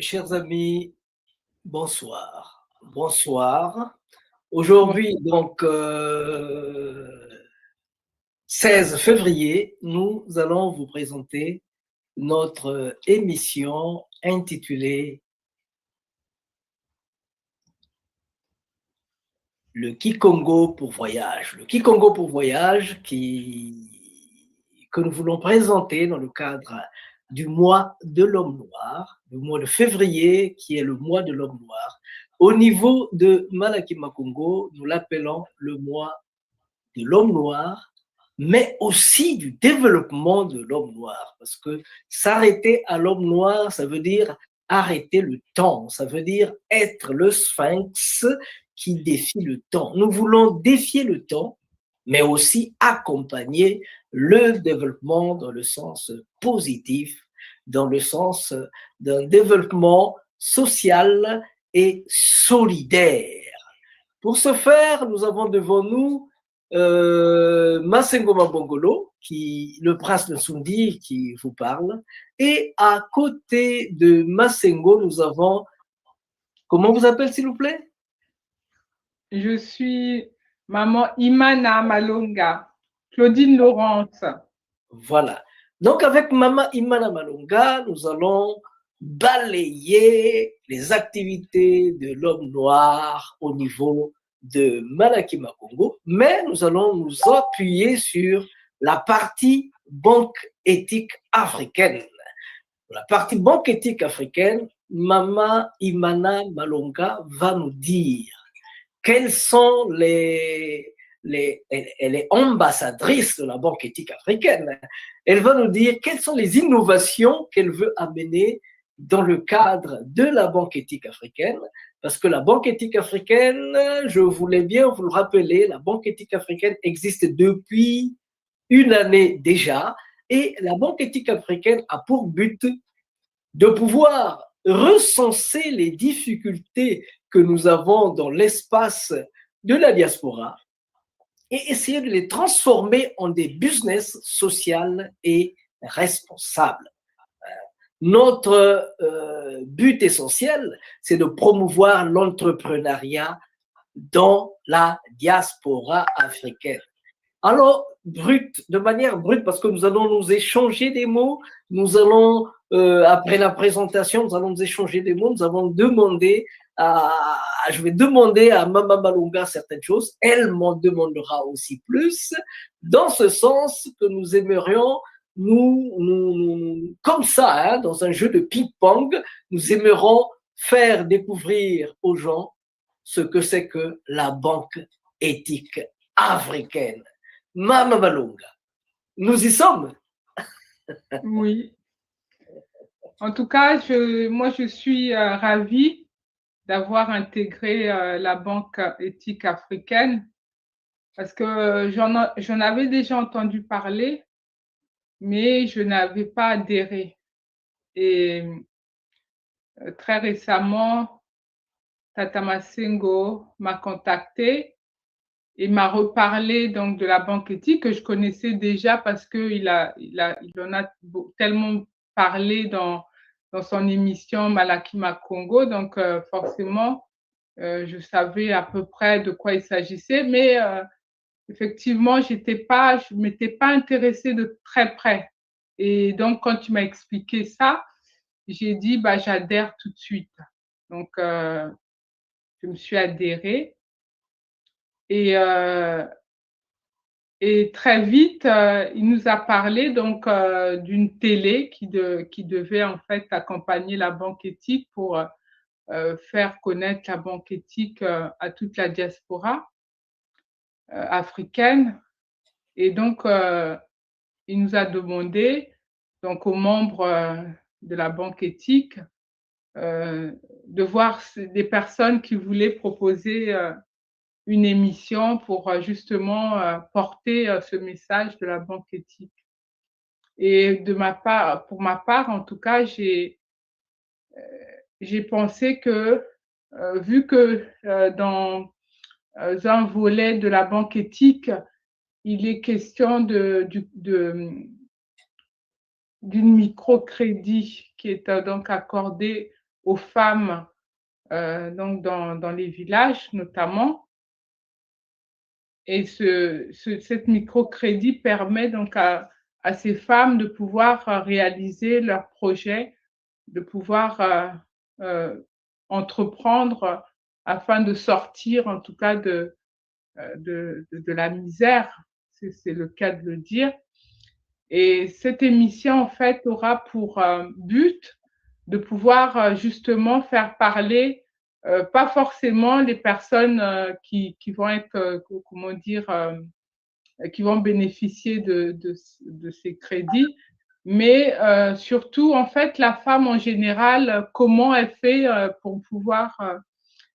Chers amis, bonsoir. Bonsoir. Aujourd'hui, Bonsoir. donc, 16 février, nous allons vous présenter notre émission intitulée Le Kikongo pour voyage. Le Kikongo pour voyage que nous voulons présenter dans le cadre du mois de l'homme noir, le mois de février qui est le mois de l'homme noir. Au niveau de Malakima Congo, nous l'appelons le mois de l'homme noir, mais aussi du développement de l'homme noir. Parce que s'arrêter à l'homme noir, ça veut dire arrêter le temps, ça veut dire être le sphinx qui défie le temps. Nous voulons défier le temps, mais aussi accompagner le développement dans le sens positif, dans le sens d'un développement social et solidaire. Pour ce faire, nous avons devant nous Masengo Mabongolo, le prince Nsundi qui vous parle. Et à côté de Masengo, nous avons, comment vous appelez s'il vous plaît? Je suis maman Imana Malonga, Claudine Laurence. Voilà. Donc avec Maman Imana Malonga, nous allons balayer les activités de l'homme noir au niveau de Malakima Congo, mais nous allons nous appuyer sur la partie banque éthique africaine. La partie banque éthique africaine, Maman Imana Malonga va nous dire quelles sont elle est ambassadrice de la banque éthique africaine. Elle va nous dire quelles sont les innovations qu'elle veut amener dans le cadre de la banque éthique africaine. Parce que la banque éthique africaine, je voulais bien vous le rappeler, la banque éthique africaine existe depuis une année déjà. Et la banque éthique africaine a pour but de pouvoir recenser les difficultés que nous avons dans l'espace de la diaspora et essayer de les transformer en des business sociaux et responsables. Notre but essentiel, c'est de promouvoir l'entrepreneuriat dans la diaspora africaine. Alors, de manière brute, parce que nous allons nous échanger des mots, nous allons, après la présentation, nous allons nous échanger des mots, nous allons demander je vais demander à Mama Malunga certaines choses, elle m'en demandera aussi plus, dans ce sens que nous aimerions, comme ça, hein, dans un jeu de ping-pong, nous aimerions faire découvrir aux gens ce que c'est que la banque éthique africaine. Mama Malunga, nous y sommes. Oui. En tout cas, moi, je suis ravie d'avoir intégré la banque éthique africaine parce que j'en avais déjà entendu parler, mais je n'avais pas adhéré. Et très récemment, Tata Masengo m'a contactée et m'a reparlé donc de la banque éthique que je connaissais déjà parce qu'il en a tellement parlé dans son émission Malakima Congo. Donc, forcément, je savais à peu près de quoi il s'agissait, mais effectivement, je ne m'étais pas intéressée de très près. Et donc, quand tu m'as expliqué ça, j'ai dit, bah, j'adhère tout de suite. Donc, je me suis adhérée. Et très vite, il nous a parlé donc d'une télé qui devait en fait accompagner la banque éthique pour faire connaître la banque éthique à toute la diaspora africaine. Et donc, il nous a demandé, donc aux membres de la banque éthique, de voir des personnes qui voulaient proposer une émission pour justement porter ce message de la banque éthique. Et pour ma part, en tout cas, j'ai pensé que, vu que dans un volet de la banque éthique, il est question d'une microcrédit qui est donc accordé aux femmes donc dans les villages notamment. Et cette microcrédit permet donc à ces femmes de pouvoir réaliser leurs projets, de pouvoir entreprendre afin de sortir en tout cas de la misère, c'est le cas de le dire. Et cette émission, en fait, aura pour but de pouvoir justement faire parler pas forcément les personnes qui vont être, comment dire, qui vont bénéficier de ces crédits, mais surtout, en fait, la femme en général, comment elle fait pour pouvoir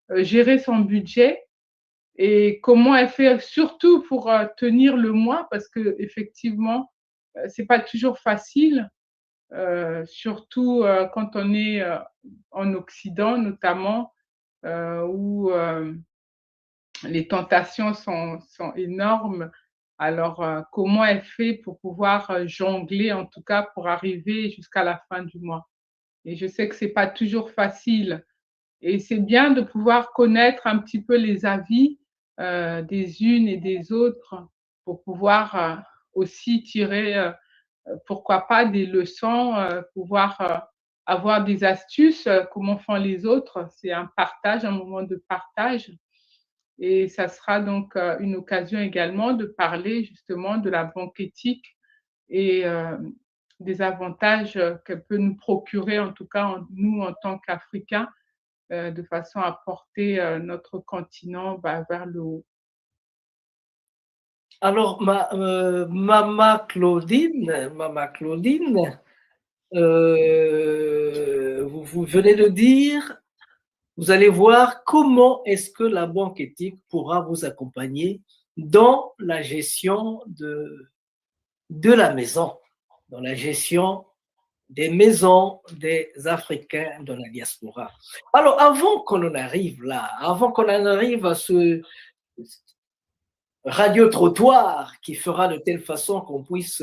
gérer son budget et comment elle fait surtout pour tenir le mois, parce que effectivement, c'est pas toujours facile, surtout quand on est en Occident notamment, où les tentations sont énormes. Alors, comment elle fait pour pouvoir jongler, en tout cas pour arriver jusqu'à la fin du mois? Et je sais que c'est pas toujours facile. Et c'est bien de pouvoir connaître un petit peu les avis des unes et des autres pour pouvoir aussi tirer, pourquoi pas, des leçons, pouvoir avoir des astuces, comment font les autres. C'est un partage, un moment de partage. Et ça sera donc une occasion également de parler justement de la banque éthique et des avantages qu'elle peut nous procurer, en tout cas nous en tant qu'Africains, de façon à porter notre continent vers le haut. Alors, Mama Claudine, vous venez de dire, vous allez voir comment est-ce que la banque éthique pourra vous accompagner dans la gestion de la maison, dans la gestion des maisons des Africains de la diaspora. Alors, avant qu'on en arrive là, avant qu'on en arrive à ce radio-trottoir qui fera de telle façon qu'on puisse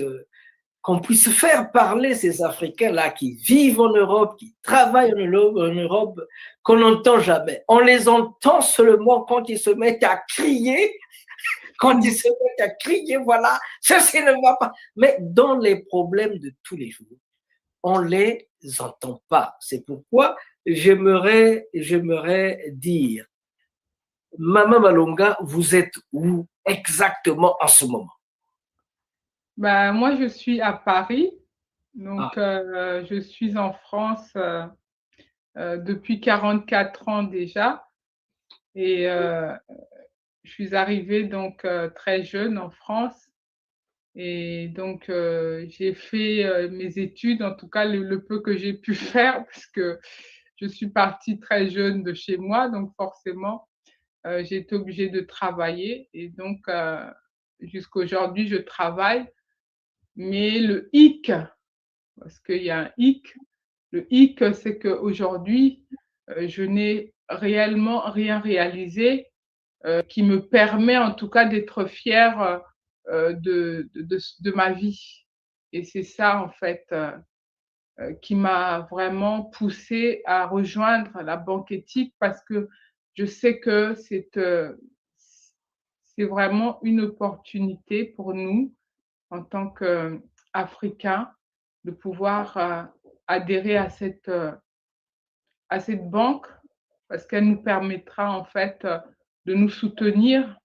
faire parler ces Africains-là qui vivent en Europe, qui travaillent en Europe, qu'on n'entend jamais. On les entend seulement quand ils se mettent à crier, voilà, ceci ne va pas. Mais dans les problèmes de tous les jours, on ne les entend pas. C'est pourquoi j'aimerais dire, Mama Malonga, vous êtes où exactement en ce moment? Moi, je suis à Paris, donc je suis en France depuis 44 ans déjà. Et je suis arrivée donc très jeune en France. Et donc, j'ai fait mes études, en tout cas le peu que j'ai pu faire, puisque je suis partie très jeune de chez moi, donc forcément, j'ai été obligée de travailler. Et donc, jusqu'à aujourd'hui, je travaille. Mais le hic, parce qu'il y a un hic, le hic, c'est qu'aujourd'hui, je n'ai réellement rien réalisé qui me permet en tout cas d'être fière de ma vie. Et c'est ça, en fait, qui m'a vraiment poussée à rejoindre la banque éthique, parce que je sais que c'est vraiment une opportunité pour nous, en tant qu'Africains, de pouvoir adhérer à cette banque, parce qu'elle nous permettra en fait de nous soutenir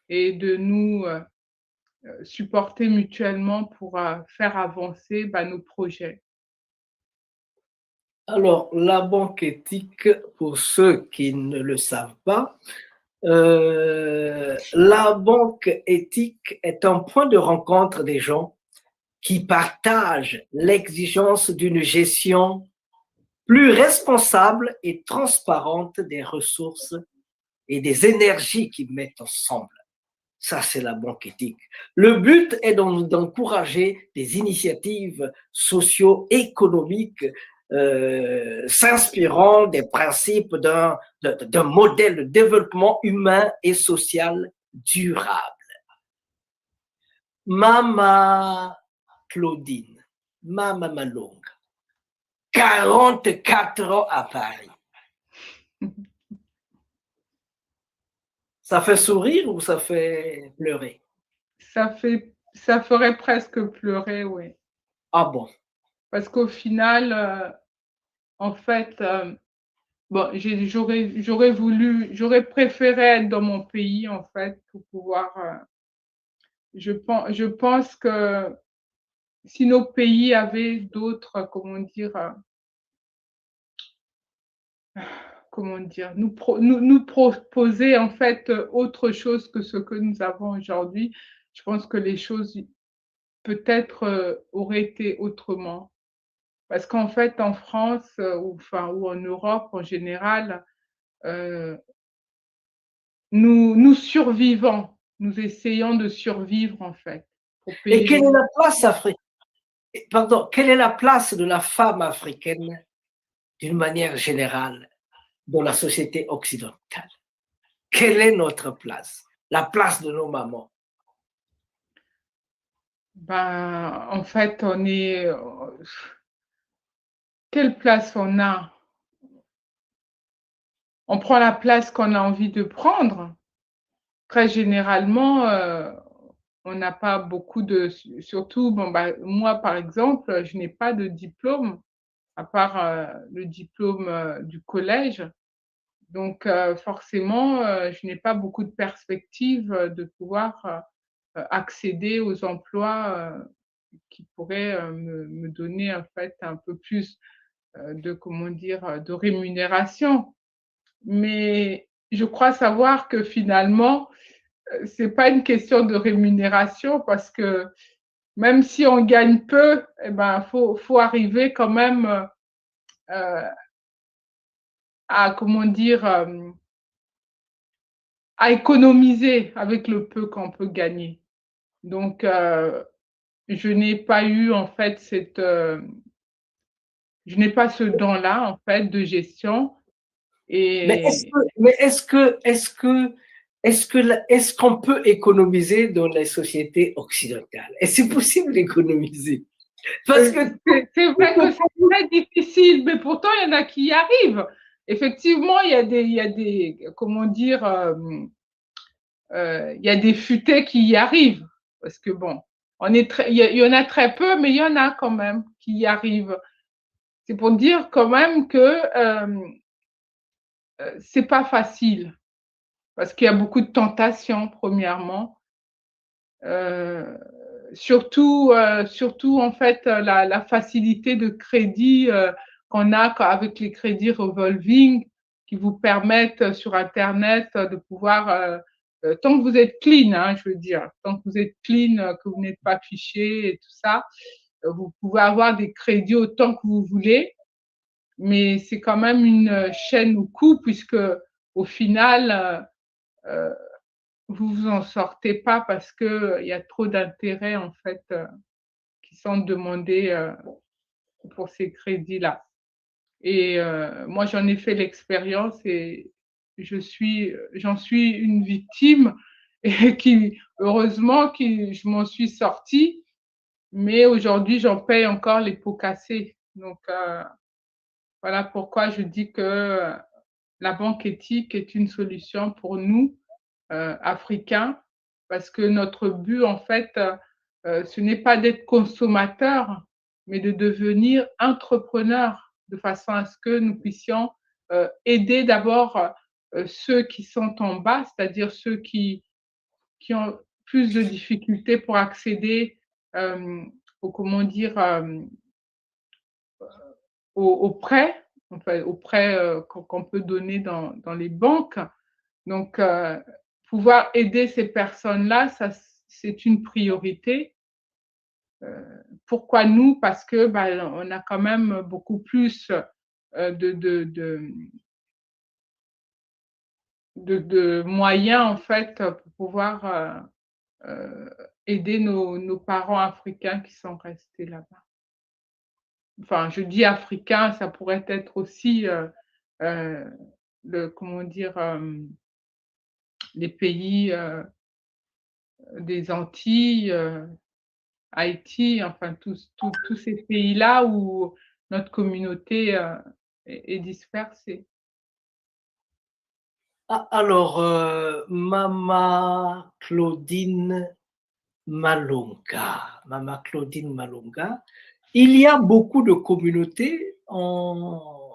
et de nous supporter mutuellement pour faire avancer nos projets. Alors, la banque éthique, pour ceux qui ne le savent pas, la banque éthique est un point de rencontre des gens qui partagent l'exigence d'une gestion plus responsable et transparente des ressources et des énergies qu'ils mettent ensemble. Ça, c'est la banque éthique. Le but est d'encourager des initiatives socio-économiques s'inspirant des principes d'un modèle de développement humain et social durable. Mama Claudine, Mama Malonga, 44 ans à Paris. Ça fait sourire ou ça fait pleurer? Ça ferait presque pleurer, oui. Ah bon? Parce qu'au final, en fait, bon, j'aurais préféré être dans mon pays, en fait, pour pouvoir. Je pense que si nos pays avaient d'autres, comment dire, nous proposer en fait autre chose que ce que nous avons aujourd'hui, je pense que les choses peut-être auraient été autrement. Parce qu'en fait, en France, ou en Europe en général, euh, nous survivons, nous essayons de survivre en fait, pour Et payer quelle les. est la place pardon, quelle est la place de la femme africaine d'une manière générale dans la société occidentale? Quelle est notre place? La place de nos mamans? Ben, en fait, quelle place on a? On prend la place qu'on a envie de prendre. Très généralement, on n'a pas beaucoup de, surtout, bon, bah, moi, par exemple, je n'ai pas de diplôme, à part le diplôme du collège. Donc, forcément, je n'ai pas beaucoup de perspectives de pouvoir accéder aux emplois qui pourraient me donner, en fait, un peu plus comment dire, de rémunération. Mais je crois savoir que finalement, c'est pas une question de rémunération parce que même si on gagne peu, eh ben, faut arriver quand même à, comment dire, à économiser avec le peu qu'on peut gagner. Donc, je n'ai pas eu en fait je n'ai pas ce don-là en fait de gestion. Mais Et est-ce qu'on peut économiser dans les sociétés occidentales? Est-ce possible d'économiser? Parce que c'est vrai que c'est très difficile, mais pourtant il y en a qui y arrivent. Effectivement, il y a des, comment dire, il y a des futés qui y arrivent. Parce que bon, il y en a très peu, mais il y en a quand même qui y arrivent. C'est pour dire quand même que c'est pas facile. Parce qu'il y a beaucoup de tentations, premièrement. Euh, surtout en fait la facilité de crédit qu'on a avec les crédits revolving qui vous permettent sur Internet de pouvoir, tant que vous êtes clean, hein, je veux dire, tant que vous êtes clean, que vous n'êtes pas fiché et tout ça, vous pouvez avoir des crédits autant que vous voulez, mais c'est quand même une chaîne au cou puisque au final, euh, vous vous en sortez pas parce que il y a trop d'intérêts en fait qui sont demandés pour ces crédits-là. Et moi, j'en ai fait l'expérience et j'en suis une victime et heureusement, je m'en suis sortie. Mais aujourd'hui, j'en paye encore les pots cassés. Donc, voilà pourquoi je dis que la banque éthique est une solution pour nous, Africains, parce que notre but, en fait, ce n'est pas d'être consommateur, mais de devenir entrepreneur, de façon à ce que nous puissions aider d'abord ceux qui sont en bas, c'est-à-dire ceux qui ont plus de difficultés pour accéder euh, comment dire, aux prêts, enfin, aux prêts qu'on peut donner dans les banques. Donc, pouvoir aider ces personnes-là, ça, c'est une priorité. Pourquoi nous? Parce que on a quand même beaucoup plus de moyens en fait pour pouvoir aider nos parents africains qui sont restés là-bas. Enfin, je dis africains, ça pourrait être aussi euh, comment dire, les pays des Antilles, Haïti, enfin tous ces pays-là où notre communauté est dispersée. Alors, Mama Claudine Malonga, il y a beaucoup de communautés en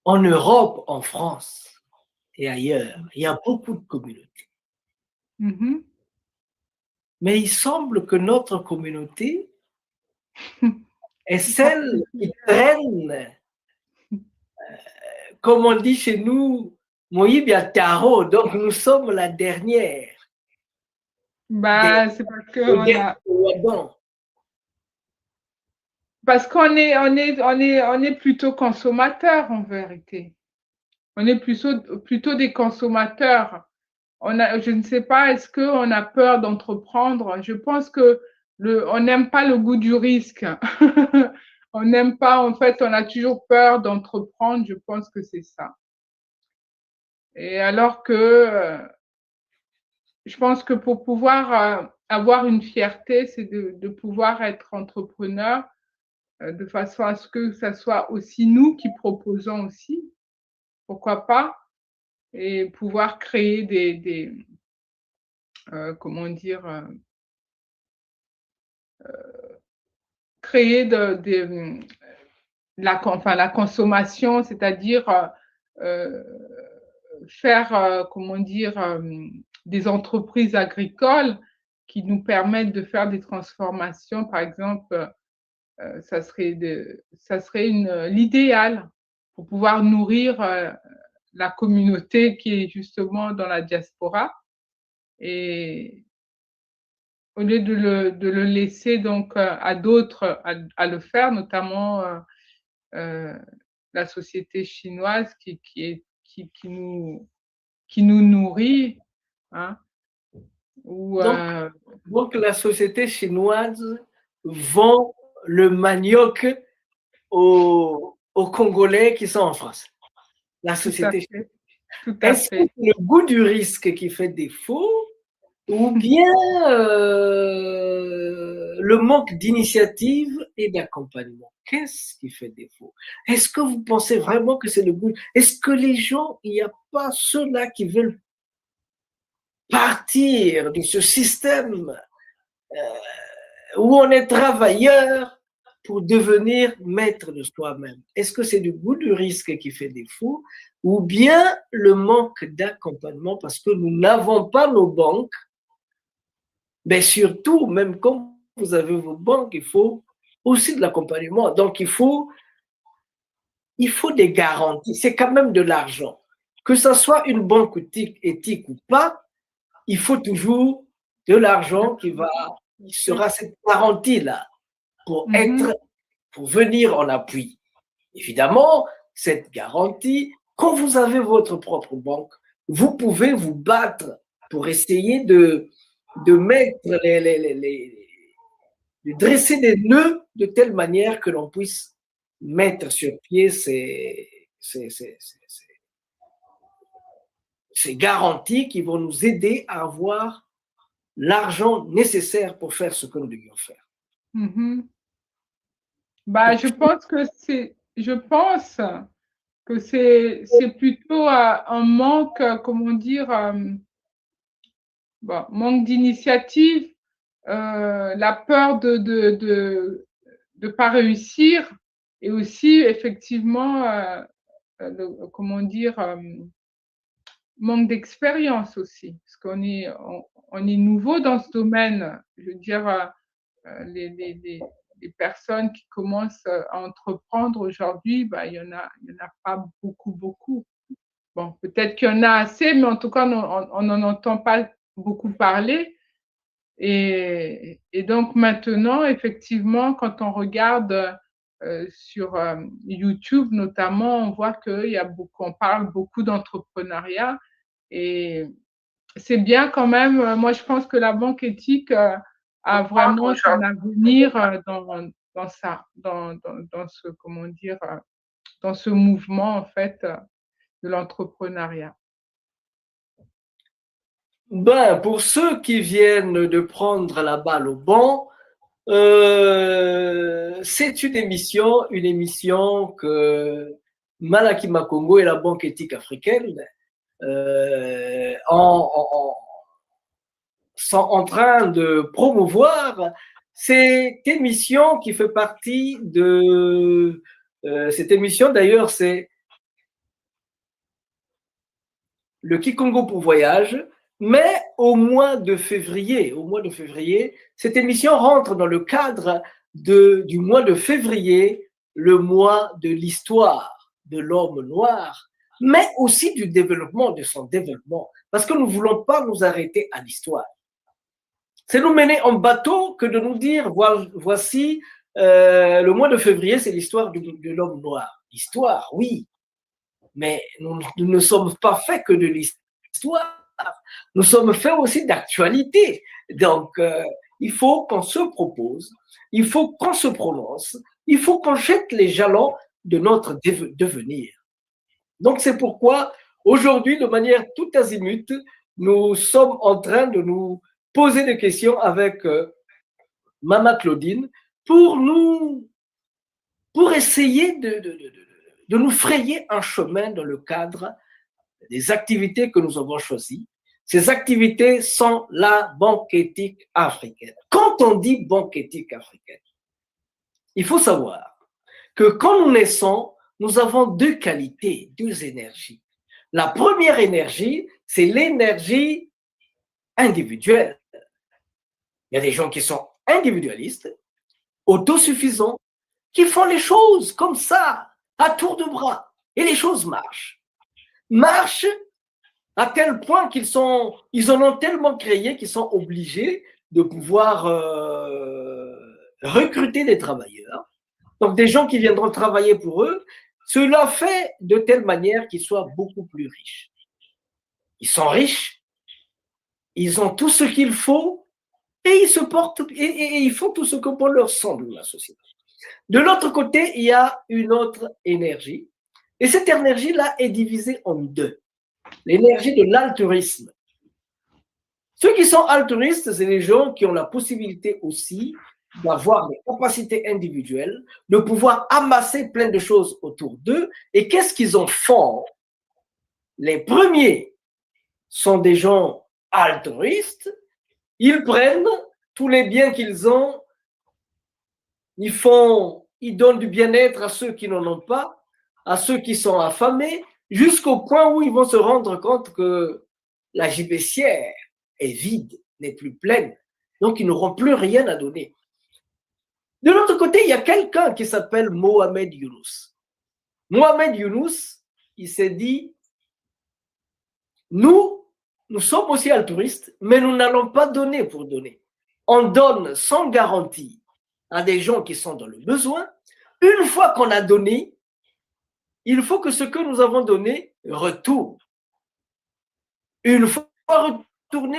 Europe, en France et ailleurs. Il y a beaucoup de communautés. Mais il semble que notre communauté est celle qui traîne, comme on dit chez nous, Moïbia Taro, donc nous sommes la dernière. C'est parce qu'on est plutôt consommateurs en vérité. On est plutôt des consommateurs. Je ne sais pas, est-ce qu'on a peur d'entreprendre? Je pense que on n'aime pas le goût du risque. On n'aime pas, en fait, on a toujours peur d'entreprendre. Je pense que c'est ça. Et alors que je pense que pour pouvoir avoir une fierté, c'est de pouvoir être entrepreneur de façon à ce que ça soit aussi nous qui proposons aussi, pourquoi pas, et pouvoir créer comment dire, créer la consommation, c'est-à-dire faire, comment dire, des entreprises agricoles qui nous permettent de faire des transformations. Par exemple, ça serait l'idéal pour pouvoir nourrir la communauté qui est justement dans la diaspora. Et au lieu de le laisser donc à d'autres à le faire, notamment la société chinoise qui nous nourrit, hein, donc la société chinoise vend le manioc aux Congolais qui sont en France. La société chinoise. Est-ce que c'est le goût du risque qui fait défaut ou bien le manque d'initiative et d'accompagnement? Qu'est-ce qui fait défaut? Est-ce que vous pensez vraiment que c'est le goût? Est-ce que les gens, il n'y a pas ceux-là qui veulent partir de ce système où on est travailleur pour devenir maître de soi-même? Est-ce que c'est du goût du risque qui fait défaut ou bien le manque d'accompagnement parce que nous n'avons pas nos banques? Mais surtout, même quand vous avez vos banques, il faut aussi de l'accompagnement. Donc, il faut des garanties. C'est quand même de l'argent. Que ce soit une banque éthique ou pas, il faut toujours de l'argent qui sera cette garantie-là pour venir en appui. Évidemment, cette garantie, quand vous avez votre propre banque, vous pouvez vous battre pour essayer de mettre de dresser des nœuds de telle manière que l'on puisse mettre sur pied ces garanties qui vont nous aider à avoir l'argent nécessaire pour faire ce que nous devions faire. Je pense que c'est plutôt un manque, comment dire, manque d'initiative, la peur de pas réussir et aussi effectivement, comment dire, manque d'expérience aussi, parce qu'on est nouveau dans ce domaine. Je veux dire, les personnes qui commencent à entreprendre aujourd'hui, il y en a pas beaucoup. Bon, peut-être qu'il y en a assez, mais en tout cas, on n'en entend pas beaucoup parler. Et donc maintenant, effectivement, quand on regarde sur YouTube notamment, on voit on parle beaucoup d'entrepreneuriat. Et c'est bien quand même. Moi, je pense que la banque éthique a vraiment son avenir dans ça, dans ce, comment dire, dans ce mouvement en fait de l'entrepreneuriat. Pour ceux qui viennent de prendre la balle au banc, C'est une émission que Malaki Makongo et la Banque éthique africaine sont en train de promouvoir. Cette émission qui fait partie de cette émission, d'ailleurs, c'est le Kikongo pour voyage, mais au mois de février, cette émission rentre dans le cadre du mois de février, le mois de l'histoire de l'homme noir, mais aussi du développement, de son développement, parce que nous ne voulons pas nous arrêter à l'histoire. C'est nous mener en bateau que de nous dire, voici, le mois de février, c'est l'histoire de l'homme noir. L'histoire, oui, mais nous ne sommes pas faits que de l'histoire. Nous sommes faits aussi d'actualité. Donc, il faut qu'on se propose, il faut qu'on se prononce, il faut qu'on jette les jalons de notre devenir. Donc, c'est pourquoi, aujourd'hui, de manière tout azimut, nous sommes en train de nous poser des questions avec Mama Claudine pour essayer de nous frayer un chemin dans le cadre des activités que nous avons choisies. Ces activités sont la banque éthique africaine. Quand on dit banque éthique africaine, il faut savoir que quand nous naissons, nous avons deux qualités, deux énergies. La première énergie, c'est l'énergie individuelle. Il y a des gens qui sont individualistes, autosuffisants, qui font les choses comme ça, à tour de bras, et les choses marchent. Marchent à tel point qu'ils en ont tellement créé qu'ils sont obligés de pouvoir recruter des travailleurs. Donc, des gens qui viendront travailler pour eux, cela fait de telle manière qu'ils soient beaucoup plus riches. Ils sont riches, ils ont tout ce qu'il faut et ils se portent et ils font tout ce que bon leur semble dans la société. De l'autre côté, il y a une autre énergie et cette énergie-là est divisée en deux. L'énergie de l'altruisme. Ceux qui sont altruistes, c'est les gens qui ont la possibilité aussi d'avoir des capacités individuelles, de pouvoir amasser plein de choses autour d'eux. Et qu'est-ce qu'ils en font? Les premiers sont des gens altruistes. Ils prennent tous les biens qu'ils ont, ils donnent du bien-être à ceux qui n'en ont pas, à ceux qui sont affamés, jusqu'au point où ils vont se rendre compte que la gibecière est vide, n'est plus pleine. Donc, ils n'auront plus rien à donner. De l'autre côté, il y a quelqu'un qui s'appelle Mohamed Younous. Mohamed Younous, il s'est dit, nous sommes aussi altruistes, mais nous n'allons pas donner pour donner. On donne sans garantie à des gens qui sont dans le besoin. Une fois qu'on a donné, il faut que ce que nous avons donné retourne. Une fois retourné,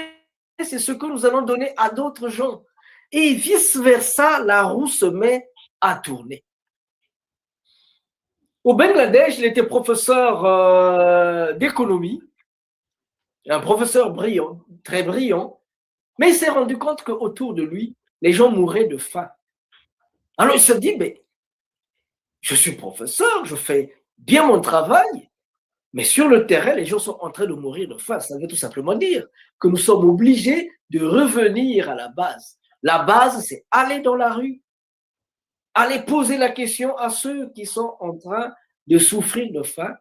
c'est ce que nous allons donner à d'autres gens. Et vice-versa, la roue se met à tourner. Au Bangladesh, il était professeur d'économie, un professeur brillant, très brillant, mais il s'est rendu compte qu'autour de lui, les gens mouraient de faim. Alors il se dit, mais je suis professeur, je fais bien mon travail, mais sur le terrain, les gens sont en train de mourir de faim. Ça veut tout simplement dire que nous sommes obligés de revenir à la base. La base, c'est aller dans la rue, aller poser la question à ceux qui sont en train de souffrir de faim.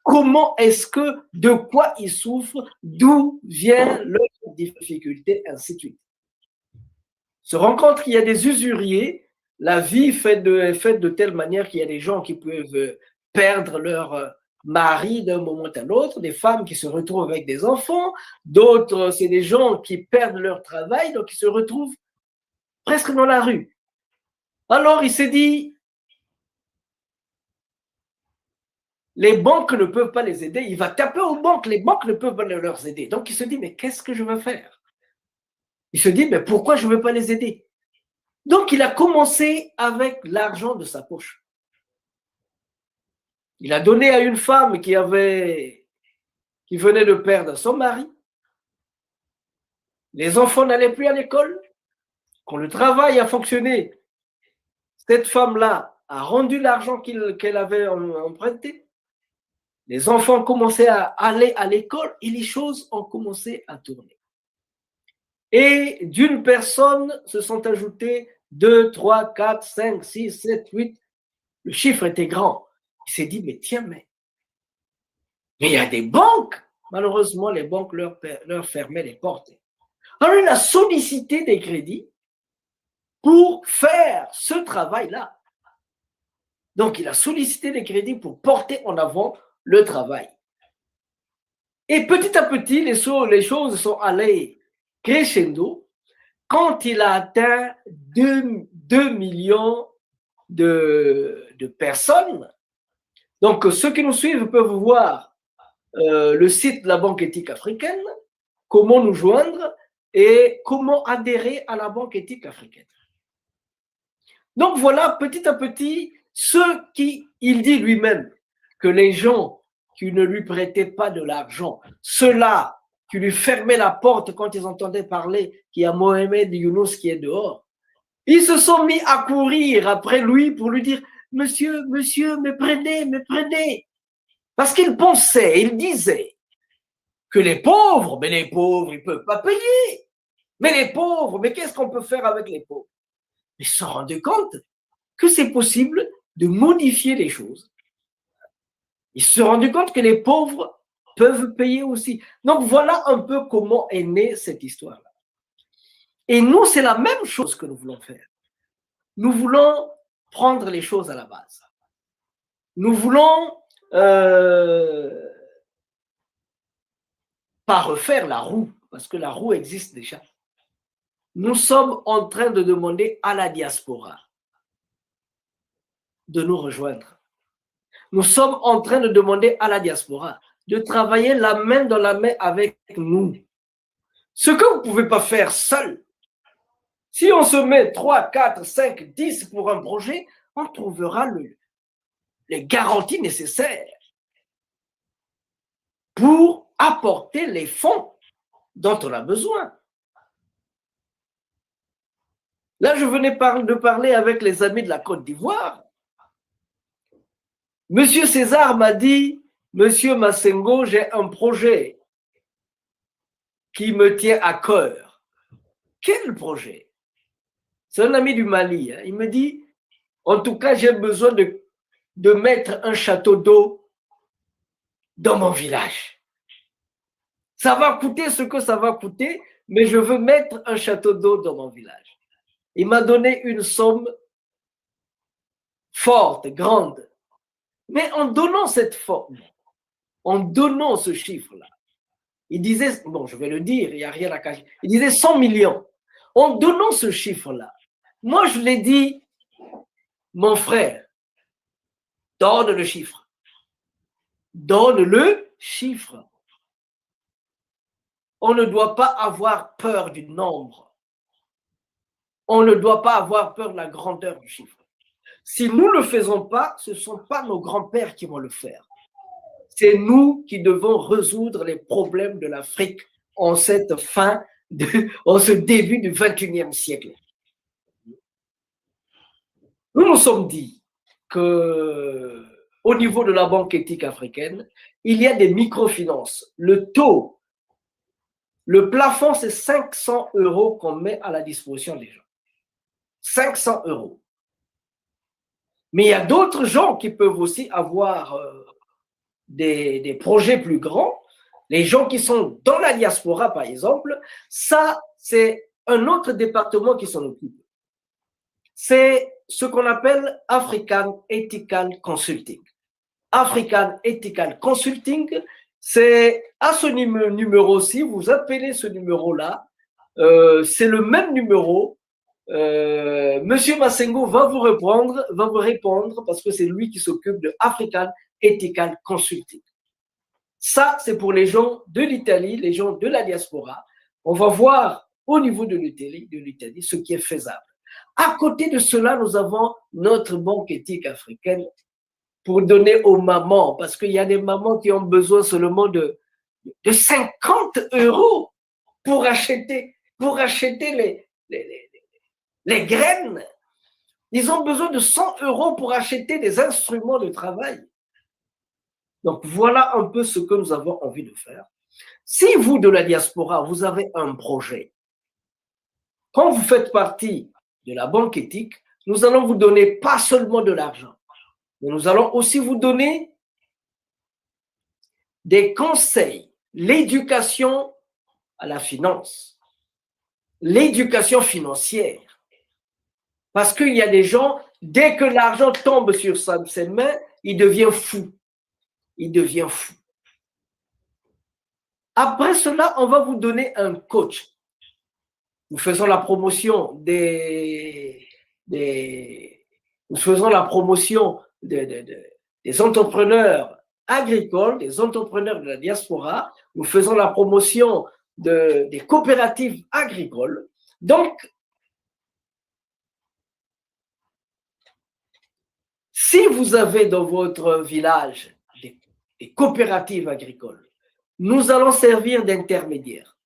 Comment est-ce que, de quoi ils souffrent, d'où vient leur difficulté, ainsi de suite. Se rend compte qu'il y a des usuriers, la vie est faite de telle manière qu'il y a des gens qui peuvent perdre leur mari d'un moment à l'autre, des femmes qui se retrouvent avec des enfants, d'autres, c'est des gens qui perdent leur travail, donc ils se retrouvent presque dans la rue. Alors il s'est dit, les banques ne peuvent pas les aider, il va taper aux banques, les banques ne peuvent pas leur aider. Donc il se dit, mais qu'est-ce que je veux faire? Il se dit, mais pourquoi je ne veux pas les aider? Donc il a commencé avec l'argent de sa poche. Il a donné à une femme qui venait de perdre son mari. Les enfants n'allaient plus à l'école. quand le travail a fonctionné, cette femme-là a rendu l'argent qu'elle avait emprunté. Les enfants ont commencé à aller à l'école et les choses ont commencé à tourner. Et d'une personne se sont ajoutées 2, 3, 4, 5, 6, 7, 8. Le chiffre était grand. Il s'est dit, mais tiens, mais il y a des banques. Malheureusement, les banques leur fermaient les portes. Alors, il a sollicité des crédits pour faire ce travail-là. Donc, il a sollicité des crédits pour porter en avant le travail. Et petit à petit, les choses sont allées crescendo quand il a atteint 2 millions de personnes. Donc, ceux qui nous suivent peuvent voir le site de la Banque éthique africaine, comment nous joindre et comment adhérer à la Banque éthique africaine. Donc voilà, petit à petit, il dit lui-même que les gens qui ne lui prêtaient pas de l'argent, ceux-là qui lui fermaient la porte quand ils entendaient parler qu'il y a Mohamed Younous qui est dehors, ils se sont mis à courir après lui pour lui dire « Monsieur, me prenez ». Parce qu'ils pensaient, ils disaient que les pauvres, ils ne peuvent pas payer. Mais les pauvres, mais qu'est-ce qu'on peut faire avec les pauvres? Ils se sont rendus compte que c'est possible de modifier les choses. Ils se sont rendus compte que les pauvres peuvent payer aussi. Donc voilà un peu comment est née cette histoire-là. Et nous, c'est la même chose que nous voulons faire. Nous voulons prendre les choses à la base. Nous voulons pas refaire la roue, parce que la roue existe déjà. Nous sommes en train de demander à la diaspora de nous rejoindre. Nous sommes en train de demander à la diaspora de travailler la main dans la main avec nous. Ce que vous ne pouvez pas faire seul. Si on se met 3, 4, 5, 10 pour un projet, on trouvera les garanties nécessaires pour apporter les fonds dont on a besoin. Là, je venais de parler avec les amis de la Côte d'Ivoire. Monsieur César m'a dit, Monsieur Massengo, j'ai un projet qui me tient à cœur. Quel projet? C'est un ami du Mali. Hein. Il me dit, en tout cas, j'ai besoin de mettre un château d'eau dans mon village. Ça va coûter ce que ça va coûter, mais je veux mettre un château d'eau dans mon village. Il m'a donné une somme forte, grande. Mais en donnant cette forme, en donnant ce chiffre-là, il disait, bon, je vais le dire, il n'y a rien à cacher, il disait 100 millions. En donnant ce chiffre-là, moi je l'ai dit, mon frère, donne le chiffre. Donne le chiffre. On ne doit pas avoir peur du nombre. On ne doit pas avoir peur de la grandeur du chiffre. Si nous ne le faisons pas, ce ne sont pas nos grands-pères qui vont le faire. C'est nous qui devons résoudre les problèmes de l'Afrique en ce début du XXIe siècle. Nous nous sommes dit qu'au niveau de la Banque éthique africaine, il y a des microfinances. Le taux, le plafond, c'est 500 € qu'on met à la disposition des gens. 500 €. Mais il y a d'autres gens qui peuvent aussi avoir des projets plus grands. Les gens qui sont dans la diaspora, par exemple, ça, c'est un autre département qui s'en occupe. C'est ce qu'on appelle African Ethical Consulting. African Ethical Consulting, c'est à ce numéro-ci, vous appelez ce numéro-là, c'est le même numéro. Monsieur Massengo va vous répondre parce que c'est lui qui s'occupe de African Ethical Consulting. Ça, c'est pour les gens de l'Italie, les gens de la diaspora. On va voir au niveau de l'Italie ce qui est faisable. À côté de cela, nous avons notre banque éthique africaine pour donner aux mamans, parce qu'il y a des mamans qui ont besoin seulement de 50 € pour acheter les graines. Ils ont besoin de 100 € pour acheter des instruments de travail. Donc, voilà un peu ce que nous avons envie de faire. Si vous, de la diaspora, vous avez un projet, quand vous faites partie de la banque éthique, nous allons vous donner pas seulement de l'argent, mais nous allons aussi vous donner des conseils, l'éducation à la finance, l'éducation financière. Parce qu'il y a des gens, dès que l'argent tombe sur ses mains, il devient fou. Il devient fou. Après cela, on va vous donner un coach. Nous faisons la promotion des entrepreneurs agricoles, des entrepreneurs de la diaspora. Nous faisons la promotion des coopératives agricoles. Donc, si vous avez dans votre village des coopératives agricoles, nous allons servir d'intermédiaires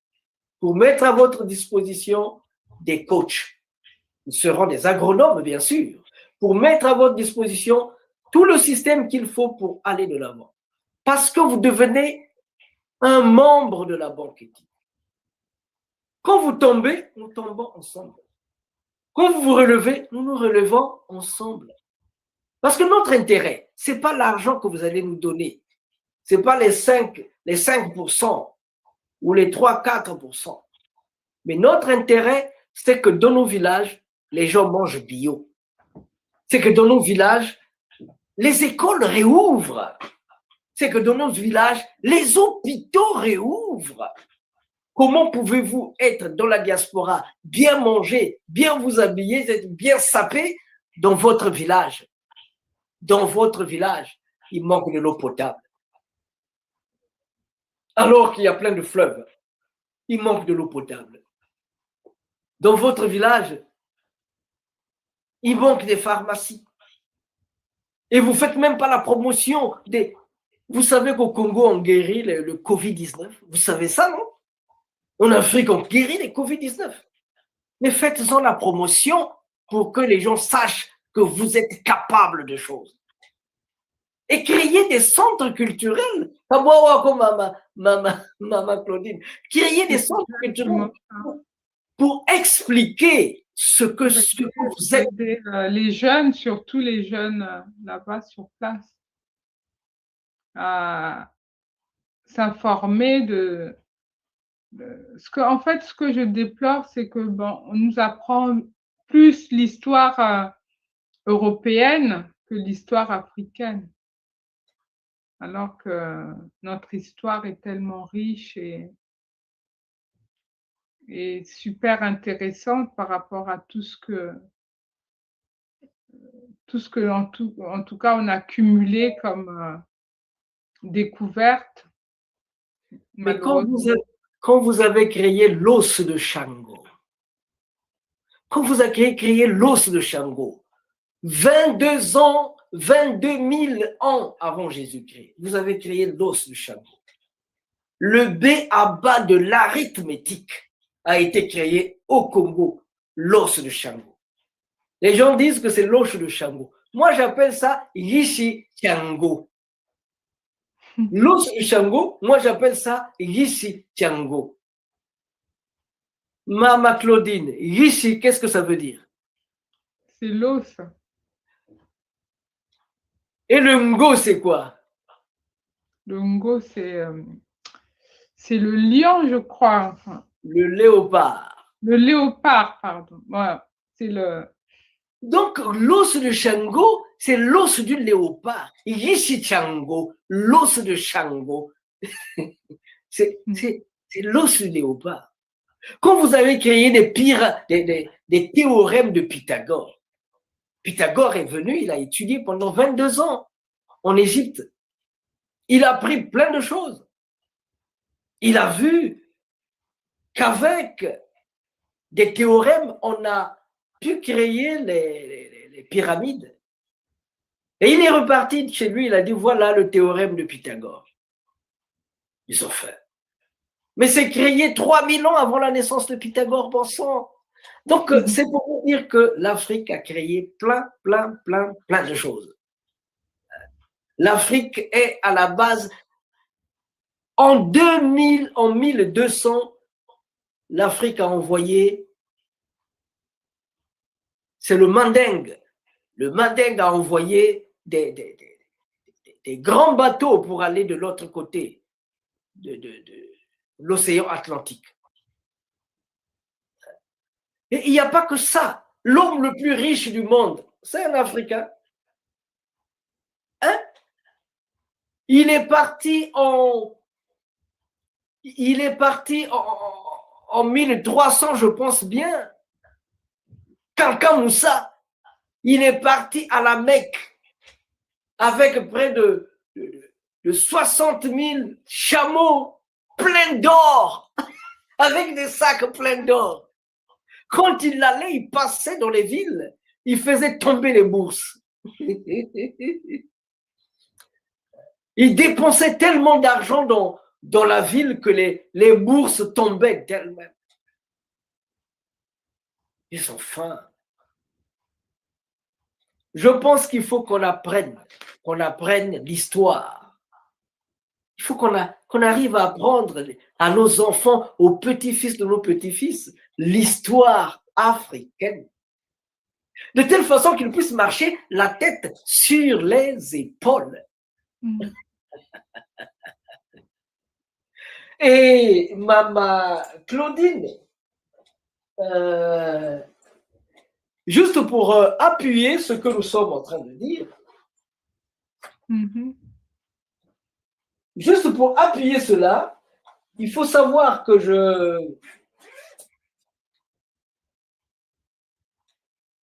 pour mettre à votre disposition des coachs. Nous serons des agronomes, bien sûr, pour mettre à votre disposition tout le système qu'il faut pour aller de l'avant. Parce que vous devenez un membre de la banque éthique. Quand vous tombez, nous tombons ensemble. Quand vous vous relevez, nous nous relevons ensemble. Parce que notre intérêt, ce n'est pas l'argent que vous allez nous donner. Ce n'est pas les 5% ou les 3-4%. Mais notre intérêt, c'est que dans nos villages, les gens mangent bio. C'est que dans nos villages, les écoles réouvrent. C'est que dans nos villages, les hôpitaux réouvrent. Comment pouvez-vous être dans la diaspora, bien manger, bien vous habiller, être bien sapé dans votre village? Dans votre village, il manque de l'eau potable. Alors qu'il y a plein de fleuves, il manque de l'eau potable. Dans votre village, il manque des pharmacies. Et vous ne faites même pas la promotion des... Vous savez qu'au Congo, on guérit le Covid-19. Vous savez ça, non? En Afrique, on guérit les Covid-19. Mais faites-en la promotion pour que les gens sachent que vous êtes capable de choses. Et créer des centres culturels. Comme Maman Claudine. Créer des centres culturels pour expliquer ce que vous êtes. Les jeunes, surtout les jeunes là-bas sur place, à s'informer de en fait, ce que je déplore, c'est que on nous apprend plus l'histoire européenne que l'histoire africaine. Alors que notre histoire est tellement riche et super intéressante par rapport à tout ce que en tout cas on a cumulé comme découverte. Mais quand vous avez créé l'os de Shango, quand vous avez créé l'os de Shango, 22 000 ans avant Jésus-Christ, vous avez créé l'os de Shango. Le B.A.B.A. de l'arithmétique a été créé au Congo, l'os de Shango. Les gens disent que c'est l'os de Shango. Moi, j'appelle ça Yishi Tiango. L'os de Shango, moi, j'appelle ça Yishi Tiango. Mama Claudine, Yishi, qu'est-ce que ça veut dire? C'est l'os. Et le Ngo, c'est quoi? Le Ngo, c'est le lion, je crois. Enfin. Le léopard. Le léopard, pardon. Voilà. C'est le... Donc, l'os de Shango, c'est l'os du léopard. Yishi Chango, l'os de Shango. c'est l'os du léopard. Quand vous avez créé des théorèmes de Pythagore, Pythagore est venu, il a étudié pendant 22 ans en Égypte. Il a appris plein de choses. Il a vu qu'avec des théorèmes, on a pu créer les pyramides. Et il est reparti de chez lui, il a dit, voilà le théorème de Pythagore. Ils ont fait. Mais c'est créé 3000 ans avant la naissance de Pythagore, bon sang. Donc, c'est pour vous dire que l'Afrique a créé plein de choses. L'Afrique est à la base, en 2000, en 1200, l'Afrique a envoyé, c'est le Mandingue. Le Mandingue a envoyé des grands bateaux pour aller de l'autre côté de l'océan Atlantique. Et il n'y a pas que ça. L'homme le plus riche du monde, c'est un Africain. Hein? Il est parti en 1300, je pense bien. Kanka Moussa, il est parti à la Mecque avec près de 60 000 chameaux pleins d'or, avec des sacs pleins d'or. Quand il allait, il passait dans les villes, il faisait tomber les bourses. Il dépensait tellement d'argent dans la ville que les bourses tombaient d'elles-mêmes. Ils sont fins. Je pense qu'il faut qu'on apprenne l'histoire. Il faut qu'on arrive à apprendre à nos enfants, aux petits-fils de nos petits-fils, l'histoire africaine. De telle façon qu'ils puissent marcher la tête sur les épaules. Et Maman Claudine, juste pour appuyer ce que nous sommes en train de dire, juste pour appuyer cela, il faut savoir que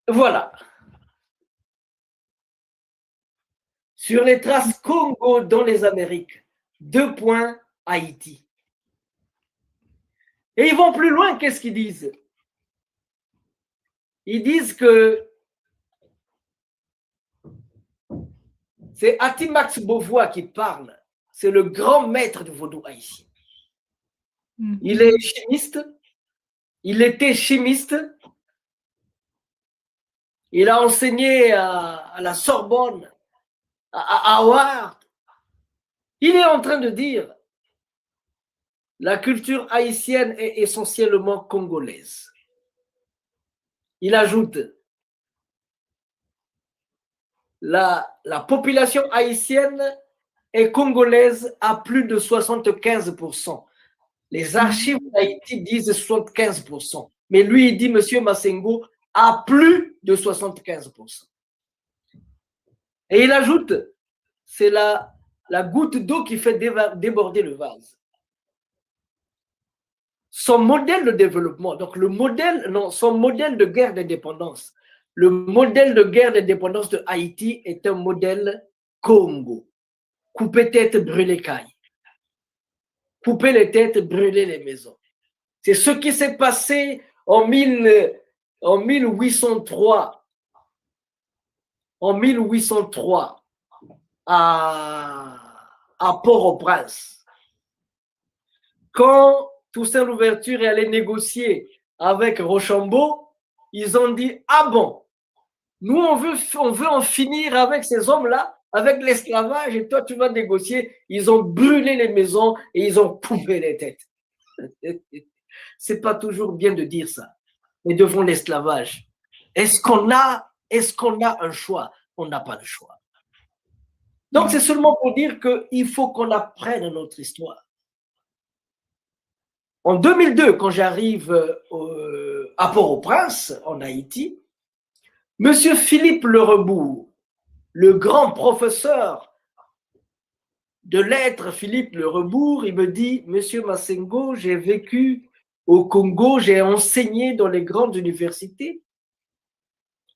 voilà. Sur les traces Congo dans les Amériques, 2 points Haïti. Et ils vont plus loin, qu'est-ce qu'ils disent? Ils disent que c'est Atimax Beauvois qui parle, c'est le grand maître du vaudou haïtien. Il est chimiste, il était chimiste, il a enseigné à la Sorbonne, à Howard. Il est en train de dire la culture haïtienne est essentiellement congolaise. Il ajoute la population haïtienne est congolaise à plus de 75%. Les archives d'Haïti disent 75%. Mais lui, il dit, Monsieur Massengo, à plus de 75%. Et il ajoute, c'est la goutte d'eau qui fait déborder le vase. Son modèle de développement, donc son modèle de guerre d'indépendance, le modèle de guerre d'indépendance de Haïti est un modèle Congo. Couper tête, brûler caille. Couper les têtes, brûler les maisons. C'est ce qui s'est passé en 1803. En 1803, à Port-au-Prince. Quand Toussaint Louverture est allé négocier avec Rochambeau, ils ont dit, ah bon, nous on veut en finir avec ces hommes-là, avec l'esclavage, et toi tu vas négocier. Ils ont brûlé les maisons et ils ont coupé les têtes. C'est pas toujours bien de dire ça, mais devant l'esclavage, est-ce qu'on a un choix? On n'a pas de choix. Donc c'est seulement pour dire qu'il faut qu'on apprenne notre histoire. En 2002, quand j'arrive à Port-au-Prince, en Haïti, Monsieur Philippe Lerebourg, le grand professeur de lettres Philippe Lerebourg, il me dit, Monsieur Massengo, j'ai vécu au Congo, j'ai enseigné dans les grandes universités.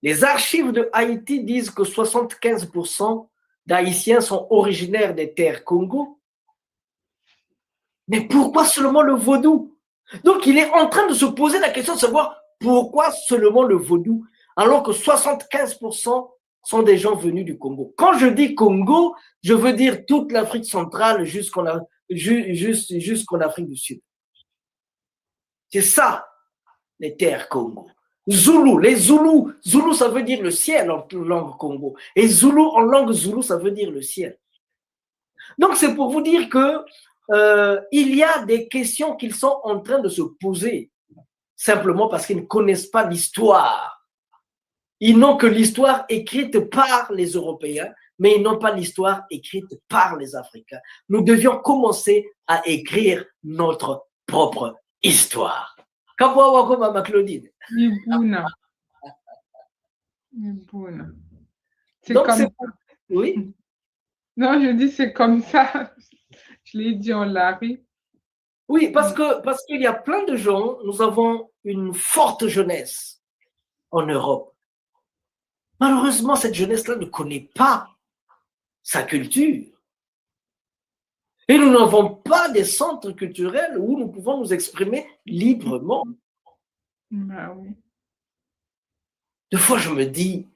Les archives de Haïti disent que 75% d'Haïtiens sont originaires des terres Congo. Mais pourquoi seulement le vaudou? Donc, il est en train de se poser la question de savoir pourquoi seulement le vaudou, alors que 75% sont des gens venus du Congo. Quand je dis Congo, je veux dire toute l'Afrique centrale jusqu'en Afrique du Sud. C'est ça. les terres Congo. Zoulou, les Zoulous. Zoulou, ça veut dire le ciel en langue Congo. Et Zoulou, en langue Zoulou, ça veut dire le ciel. Donc, c'est pour vous dire que il y a des questions qu'ils sont en train de se poser, simplement parce qu'ils ne connaissent pas l'histoire. Ils n'ont que l'histoire écrite par les Européens, mais ils n'ont pas l'histoire écrite par les Africains. Nous devions commencer à écrire notre propre histoire. Claudine. C'est comme ça. Oui. Non, je dis c'est comme ça. Je l'ai dit en Larry. Oui, parce qu'il y a plein de gens, nous avons une forte jeunesse en Europe. Malheureusement, cette jeunesse-là ne connaît pas sa culture. Et nous n'avons pas des centres culturels où nous pouvons nous exprimer librement. Bah oui. Des fois, je me dis,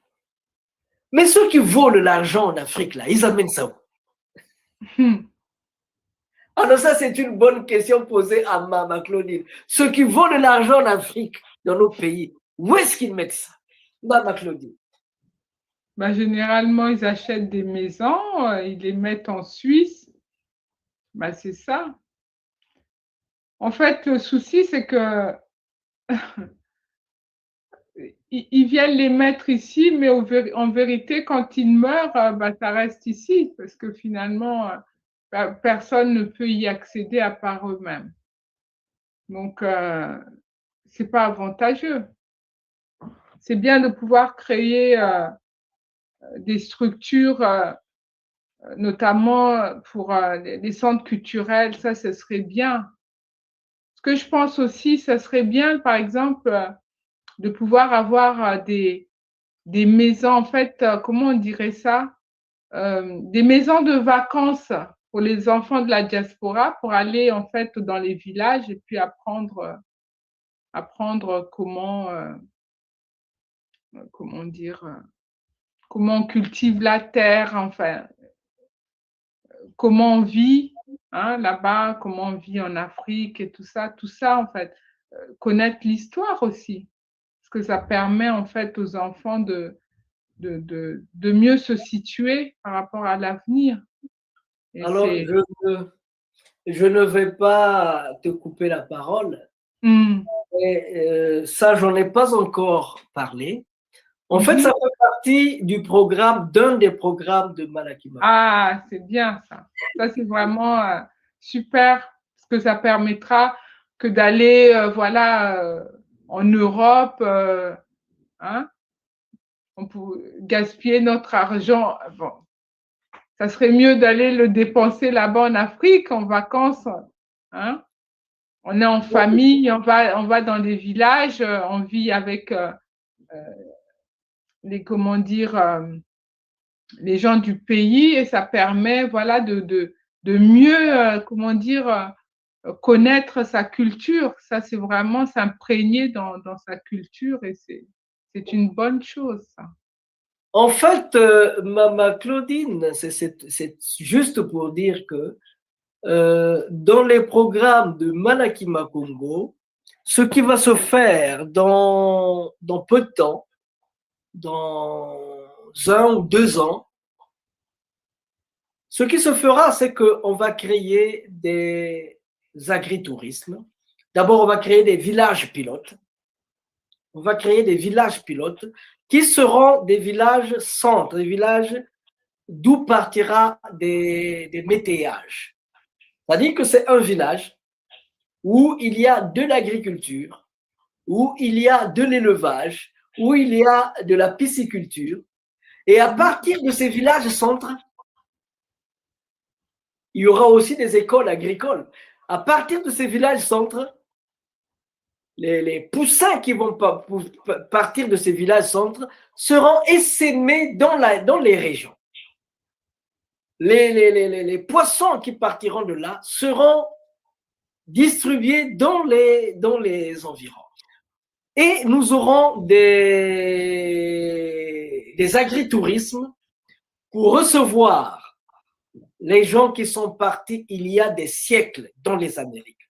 mais ceux qui volent l'argent en Afrique, là, ils amènent ça où? Alors ça, c'est une bonne question posée à Mama Claudine. Ceux qui volent l'argent en Afrique, dans nos pays, où est-ce qu'ils mettent ça? Mama Claudine. Bah, généralement, ils achètent des maisons, ils les mettent en Suisse. Bah, c'est ça. En fait, le souci, c'est que ils viennent les mettre ici, mais en vérité, quand ils meurent, bah, ça reste ici, parce que finalement, personne ne peut y accéder à part eux-mêmes. Donc, c'est pas avantageux. C'est bien de pouvoir créer des structures, notamment pour les centres culturels, ça, ce serait bien. Ce que je pense aussi, ça serait bien, par exemple, de pouvoir avoir des maisons, en fait, comment on dirait ça? Des maisons de vacances pour les enfants de la diaspora, pour aller, en fait, dans les villages et puis apprendre comment dire, comment on cultive la terre, enfin, comment on vit là-bas, comment on vit en Afrique et tout ça, en fait, connaître l'histoire aussi, parce que ça permet en fait aux enfants de mieux se situer par rapport à l'avenir. Alors, je ne vais pas te couper la parole. Et, ça, j'en ai pas encore parlé. En fait, ça fait partie du programme, d'un des programmes de Malaki Macondo. Ah, c'est bien ça. Ça, c'est vraiment super, parce que ça permettra que d'aller, en Europe, on peut gaspiller notre argent. Bon, ça serait mieux d'aller le dépenser là-bas en Afrique, en vacances. On est en famille, on va dans les villages, on vit avec les gens du pays, et ça permet de mieux connaître sa culture. Ça, c'est vraiment s'imprégner dans sa culture, et c'est une bonne chose, ça. En fait, Mama Claudine, c'est juste pour dire que dans les programmes de Malaki Macondo, ce qui va se faire dans peu de temps, dans 1 ou 2 ans, ce qui se fera, c'est qu'on va créer des agritourismes. D'abord, on va créer des villages pilotes. On va créer des villages pilotes qui seront des villages centres, des villages d'où partira des métayages. C'est-à-dire que c'est un village où il y a de l'agriculture, où il y a de l'élevage, où il y a de la pisciculture. Et à partir de ces villages centres, il y aura aussi des écoles agricoles. À partir de ces villages centres, les poussins qui vont partir de ces villages centres seront essaimés dans les régions. Les poissons qui partiront de là seront distribués dans les environs. Et nous aurons des agritourismes pour recevoir les gens qui sont partis il y a des siècles dans les Amériques.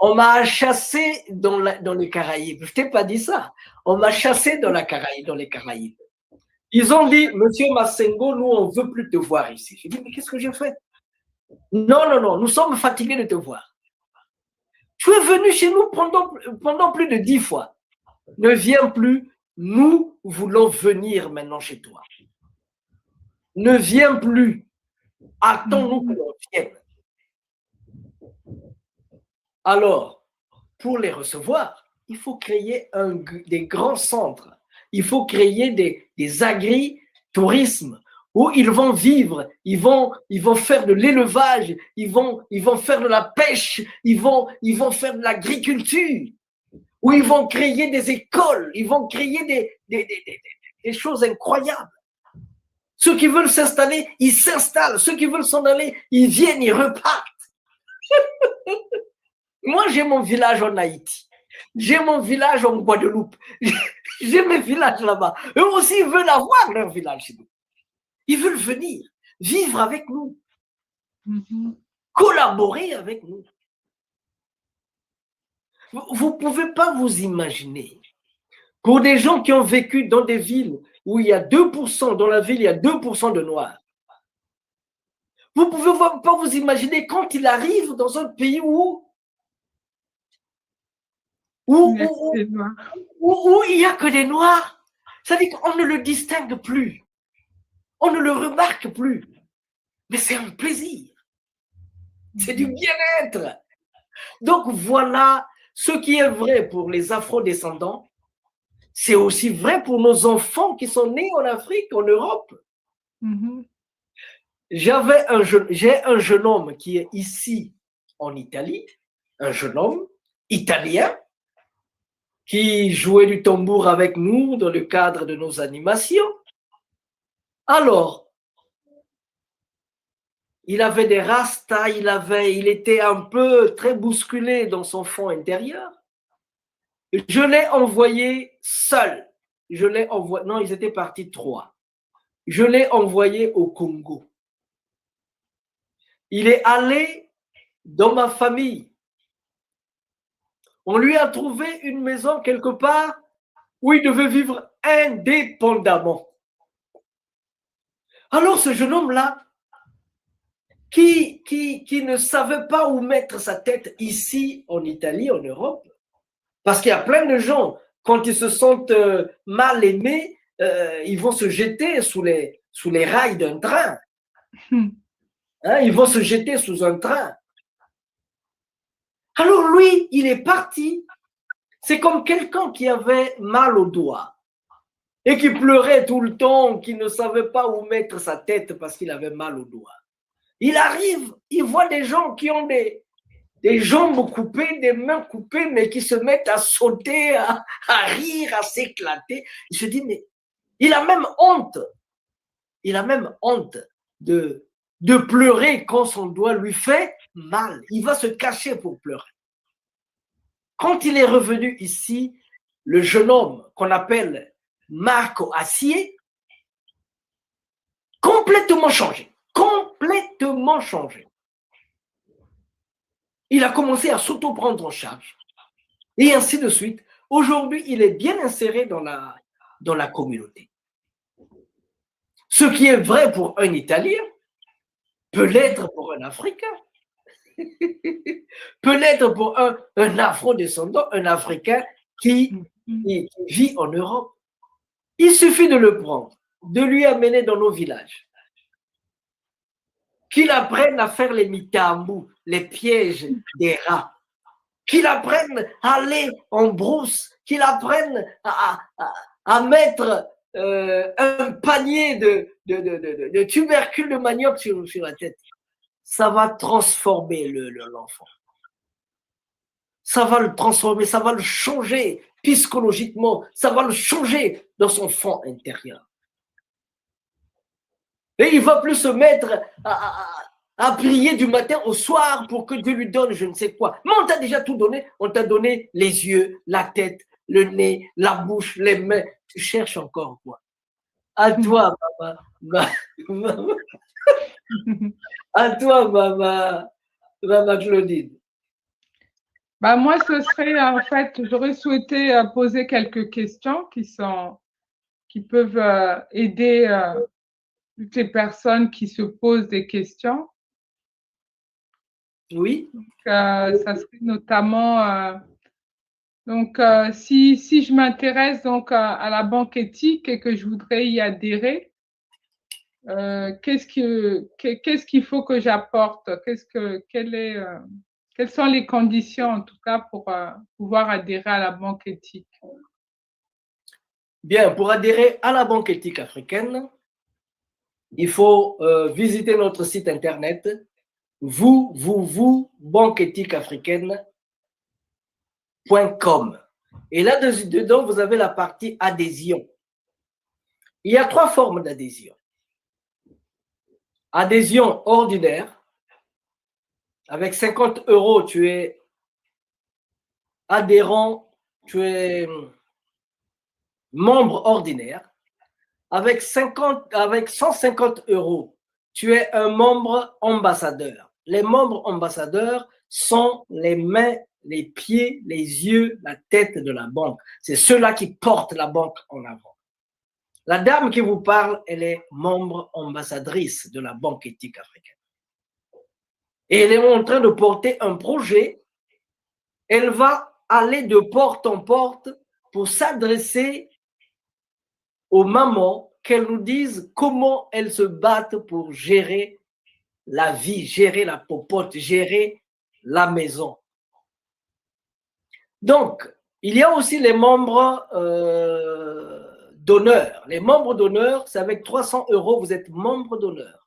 On m'a chassé dans les Caraïbes. Je t'ai pas dit ça. On m'a chassé dans les Caraïbes. Ils ont dit, Monsieur Massengo, nous, on ne veut plus te voir ici. Je dis, mais qu'est-ce que j'ai fait? Non, nous sommes fatigués de te voir. Tu es venu chez nous pendant plus de 10 fois. Ne viens plus. Nous voulons venir maintenant chez toi. Ne viens plus. Attends-nous que l'on vienne. Alors, pour les recevoir, il faut créer des grands centres. Il faut créer des agri-tourismes où ils vont vivre, ils vont faire de l'élevage, ils vont faire de la pêche, ils vont faire de l'agriculture, où ils vont créer des écoles, ils vont créer des choses incroyables. Ceux qui veulent s'installer, ils s'installent. Ceux qui veulent s'en aller, ils viennent, ils repartent. Moi, j'ai mon village en Haïti. J'ai mon village en Guadeloupe. J'ai mes villages là-bas. Eux aussi, ils veulent avoir leur village chez nous. Ils veulent venir, vivre avec nous, collaborer avec nous. Vous ne pouvez pas vous imaginer, pour des gens qui ont vécu dans des villes où il y a 2%, dans la ville, il y a 2% de Noirs, vous ne pouvez pas vous imaginer quand il arrive dans un pays où il n'y a que des Noirs. C'est-à-dire qu'on ne le distingue plus. On ne le remarque plus. Mais c'est un plaisir. C'est du bien-être. Donc voilà, ce qui est vrai pour les afro-descendants, c'est aussi vrai pour nos enfants qui sont nés en Afrique, en Europe. J'ai un jeune homme qui est ici en Italie, un jeune homme italien qui jouait du tambour avec nous dans le cadre de nos animations. Alors, il avait des rastas, il était un peu très bousculé dans son fond intérieur. Je l'ai envoyé seul. Non, ils étaient partis 3. Je l'ai envoyé au Congo. Il est allé dans ma famille. On lui a trouvé une maison quelque part où il devait vivre indépendamment. Alors ce jeune homme-là, qui ne savait pas où mettre sa tête ici en Italie, en Europe, parce qu'il y a plein de gens, quand ils se sentent mal aimés, ils vont se jeter sous les rails d'un train. Ils vont se jeter sous un train. Alors lui, il est parti. C'est comme quelqu'un qui avait mal au doigt et qui pleurait tout le temps, qui ne savait pas où mettre sa tête parce qu'il avait mal au doigt. Il arrive, il voit des gens qui ont des jambes coupées, des mains coupées, mais qui se mettent à sauter, à rire, à s'éclater. Il se dit, mais il a même honte. Il a même honte de pleurer quand son doigt lui fait mal. Il va se cacher pour pleurer. Quand il est revenu ici, le jeune homme qu'on appelle Marco Acier, complètement changé. Complètement changé. Il a commencé à s'auto-prendre en charge. Et ainsi de suite. Aujourd'hui, il est bien inséré dans la communauté. Ce qui est vrai pour un Italien peut l'être pour un Africain. Peut l'être pour un afro-descendant, un Africain qui vit en Europe. Il suffit de le prendre, de lui amener dans nos villages. Qu'il apprenne à faire les mitambous, les pièges des rats. Qu'il apprenne à aller en brousse. Qu'il apprenne à mettre un panier de tubercules de manioc sur la tête. Ça va transformer l'enfant. Ça va le transformer, ça va le changer psychologiquement, ça va le changer dans son fond intérieur. Et il ne va plus se mettre à prier du matin au soir pour que Dieu lui donne je ne sais quoi. Mais on t'a déjà tout donné. On t'a donné les yeux, la tête, le nez, la bouche, les mains. Tu cherches encore quoi? À toi, maman. À toi, maman Claudine. Bah, moi, ce serait, en fait, j'aurais souhaité poser quelques questions qui peuvent aider toutes les personnes qui se posent des questions. Oui. Ça serait notamment, si je m'intéresse donc à la banque éthique et que je voudrais y adhérer, qu'est-ce qu'il faut que j'apporte? Quelles sont les conditions, en tout cas, pour pouvoir adhérer à la banque éthique? Bien, pour adhérer à la Banque éthique africaine, il faut visiter notre site internet banqueéthiqueafricaine.com. Et là-dedans, vous avez la partie adhésion. Il y a 3 formes d'adhésion. Adhésion ordinaire. Avec 50 €, tu es adhérent, tu es membre ordinaire. Avec 150 €, tu es un membre ambassadeur. Les membres ambassadeurs sont les mains, les pieds, les yeux, la tête de la banque. C'est ceux-là qui portent la banque en avant. La dame qui vous parle, elle est membre ambassadrice de la Banque éthique africaine. Et elle est en train de porter un projet. Elle va aller de porte en porte pour s'adresser aux mamans, qu'elles nous disent comment elles se battent pour gérer la vie, gérer la popote, gérer la maison. Donc, il y a aussi les membres d'honneur. Les membres d'honneur, c'est avec 300 €, vous êtes membre d'honneur.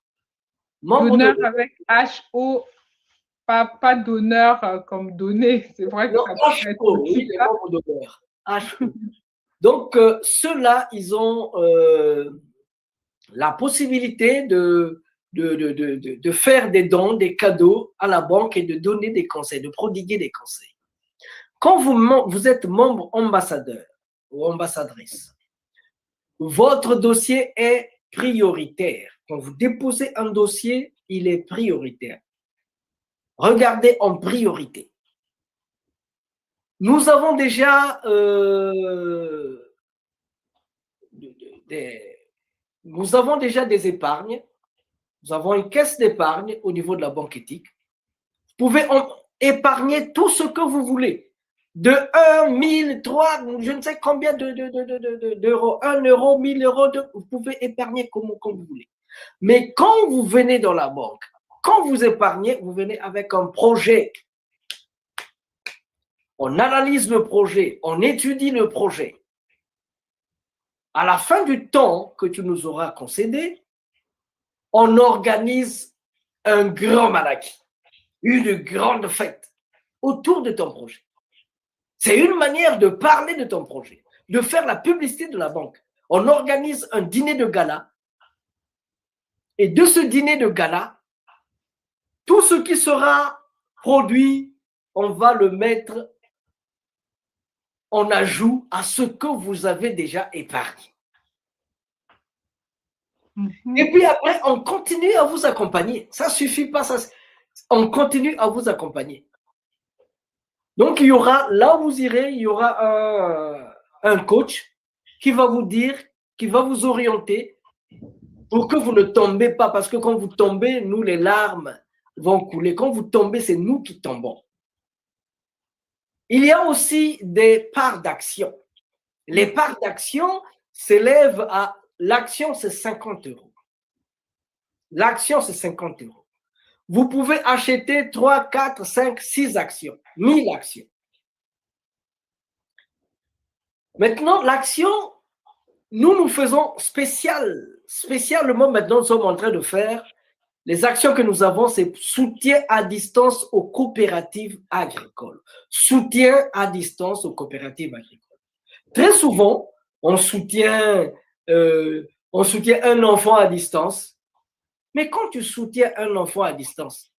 D'honneur avec H-O, pas d'honneur comme donner. C'est vrai que non, ça peut être HO, aussi oui, les ça. membres d'honneur. HO. Donc, ceux-là, ils ont la possibilité de faire des dons, des cadeaux à la banque et de donner des conseils, de prodiguer des conseils. Quand vous êtes membre ambassadeur ou ambassadrice, votre dossier est prioritaire. Quand vous déposez un dossier, il est prioritaire. Regardez en priorité. Nous avons déjà des épargnes. Nous avons une caisse d'épargne au niveau de la banque éthique. Vous pouvez épargner tout ce que vous voulez. De 1, 1000, 3, je ne sais combien d'euros. 1 €, 1000 €, vous pouvez épargner comme vous voulez. Mais quand vous venez dans la banque, quand vous épargnez, vous venez avec un projet. On analyse le projet, on étudie le projet. À la fin du temps que tu nous auras concédé, on organise un grand malaki, une grande fête autour de ton projet. C'est une manière de parler de ton projet, de faire la publicité de la banque. On organise un dîner de gala et de ce dîner de gala, tout ce qui sera produit, on va le mettre en ajout à ce que vous avez déjà épargné. Et puis après, on continue à vous accompagner. Ça ne suffit pas, on continue à vous accompagner. Donc, il y aura, là où vous irez, il y aura un coach qui va vous dire, qui va vous orienter pour que vous ne tombez pas. Parce que quand vous tombez, nous, les larmes vont couler. Quand vous tombez, c'est nous qui tombons. Il y a aussi des parts d'action. Les parts d'action s'élèvent à, l'action, c'est 50 €. L'action, c'est 50 €. Vous pouvez acheter 3, 4, 5, 6 actions, 1000 actions. Maintenant, l'action, nous faisons spécialement maintenant, nous sommes en train de faire, les actions que nous avons, c'est soutien à distance aux coopératives agricoles. Soutien à distance aux coopératives agricoles. Très souvent, on soutient un enfant à distance. Mais quand tu soutiens un enfant à distance,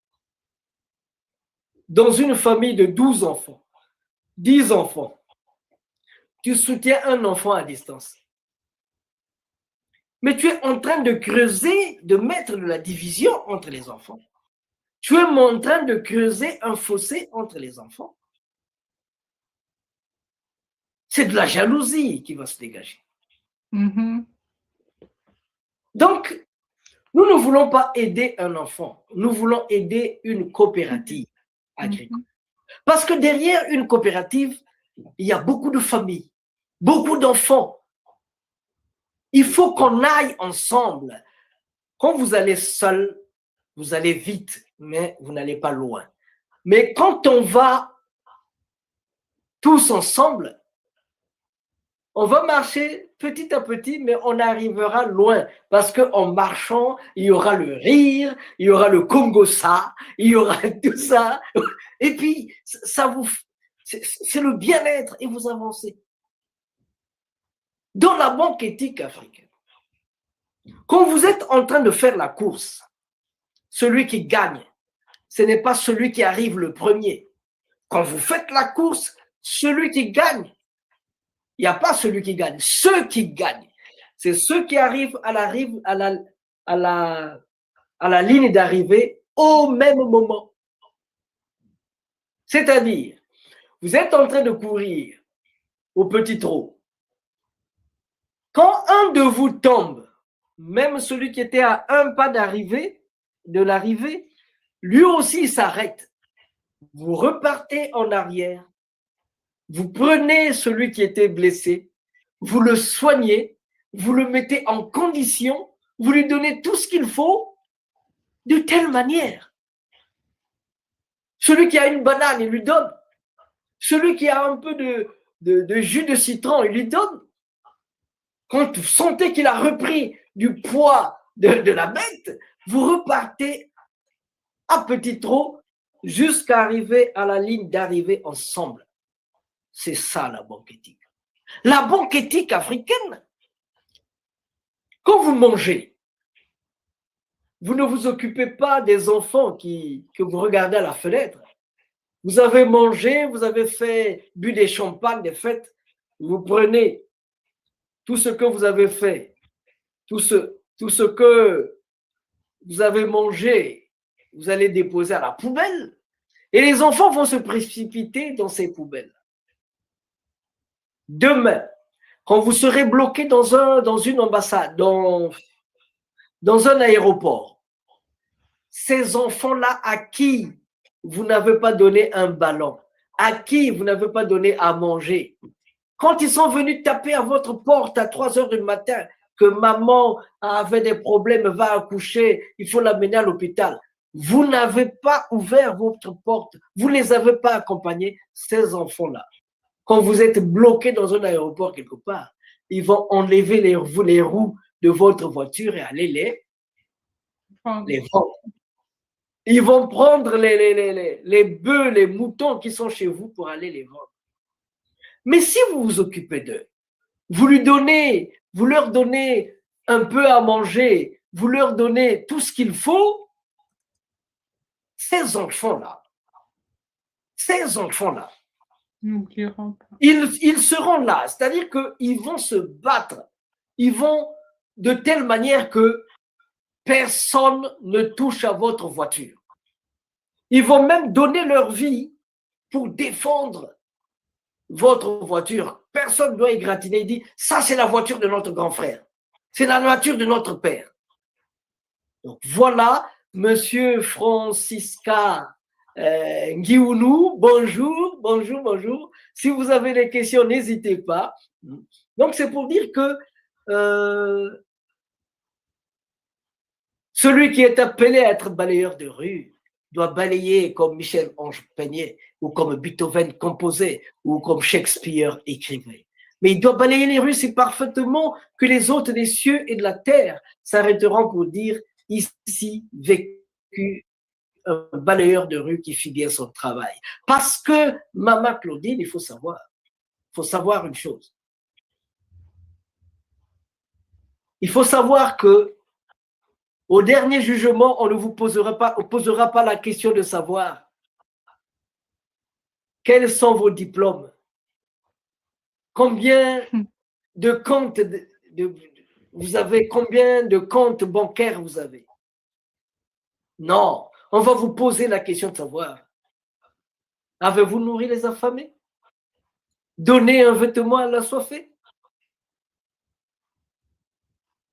dans une famille de 12 enfants, 10 enfants, tu soutiens un enfant à distance. Mais tu es en train de creuser, de mettre de la division entre les enfants. Tu es en train de creuser un fossé entre les enfants. c'est de la jalousie qui va se dégager. Mhm. Donc, nous ne voulons pas aider un enfant, nous voulons aider une coopérative agricole. Parce que derrière une coopérative, il y a beaucoup de familles, beaucoup d'enfants. Il faut qu'on aille ensemble. Quand vous allez seul, vous allez vite, mais vous n'allez pas loin. Mais quand on va tous ensemble, on va marcher petit à petit, mais on arrivera loin. Parce qu'en marchant, il y aura le rire, il y aura le Congo-ça, il y aura tout ça. Et puis, c'est le bien-être et vous avancez. Dans la banque éthique africaine, quand vous êtes en train de faire la course, celui qui gagne, ce n'est pas celui qui arrive le premier. Quand vous faites la course, celui qui gagne, il n'y a pas celui qui gagne. Ceux qui gagnent, c'est ceux qui arrivent à la ligne d'arrivée au même moment. C'est-à-dire, vous êtes en train de courir au petit trot. Quand un de vous tombe, même celui qui était à un pas de l'arrivée, lui aussi s'arrête. Vous repartez en arrière. Vous prenez celui qui était blessé, vous le soignez, vous le mettez en condition, vous lui donnez tout ce qu'il faut de telle manière. Celui qui a une banane, il lui donne. Celui qui a un peu de jus de citron, il lui donne. Quand vous sentez qu'il a repris du poids de la bête, vous repartez à petit trot jusqu'à arriver à la ligne d'arrivée ensemble. C'est ça la banque éthique. La banque éthique africaine, quand vous mangez, vous ne vous occupez pas des enfants que vous regardez à la fenêtre. Vous avez mangé, vous avez bu des champagnes, des fêtes, vous prenez tout ce que vous avez fait, tout ce que vous avez mangé, vous allez déposer à la poubelle et les enfants vont se précipiter dans ces poubelles. Demain, quand vous serez bloqué dans une ambassade, dans un aéroport, ces enfants-là à qui vous n'avez pas donné un ballon, à qui vous n'avez pas donné à manger, quand ils sont venus taper à votre porte à 3 heures du matin, que maman avait des problèmes, va accoucher, il faut l'amener à l'hôpital, vous n'avez pas ouvert votre porte, vous ne les avez pas accompagnés, ces enfants-là. Quand vous êtes bloqué dans un aéroport quelque part, ils vont enlever les roues de votre voiture et aller les vendre. Ils vont prendre les bœufs, les moutons qui sont chez vous pour aller les vendre. Mais si vous vous occupez d'eux, vous leur donnez un peu à manger, vous leur donnez tout ce qu'il faut, ces enfants-là, ils seront là. C'est-à-dire qu'ils vont se battre. Ils vont de telle manière que personne ne touche à votre voiture. Ils vont même donner leur vie pour défendre votre voiture. Personne ne doit égratiner. Il dit, ça c'est la voiture de notre grand frère. C'est la voiture de notre père. Donc voilà, Monsieur Francisca Nguiounou, bonjour. Si vous avez des questions, n'hésitez pas. Donc c'est pour dire que celui qui est appelé à être balayeur de rue doit balayer comme Michel-Ange peignait, ou comme Beethoven composait, ou comme Shakespeare écrivait. Mais il doit balayer les rues si parfaitement que les hôtes des cieux et de la terre s'arrêteront pour dire ici vécu un balayeur de rue qui fit bien son travail. Parce que, Maman Claudine, il faut savoir une chose. Il faut savoir que au dernier jugement, on ne vous posera pas la question de savoir quels sont vos diplômes, combien de comptes vous avez, combien de comptes bancaires vous avez. Non, on va vous poser la question de savoir, avez-vous nourri les affamés? Donner un vêtement à l'assoiffé?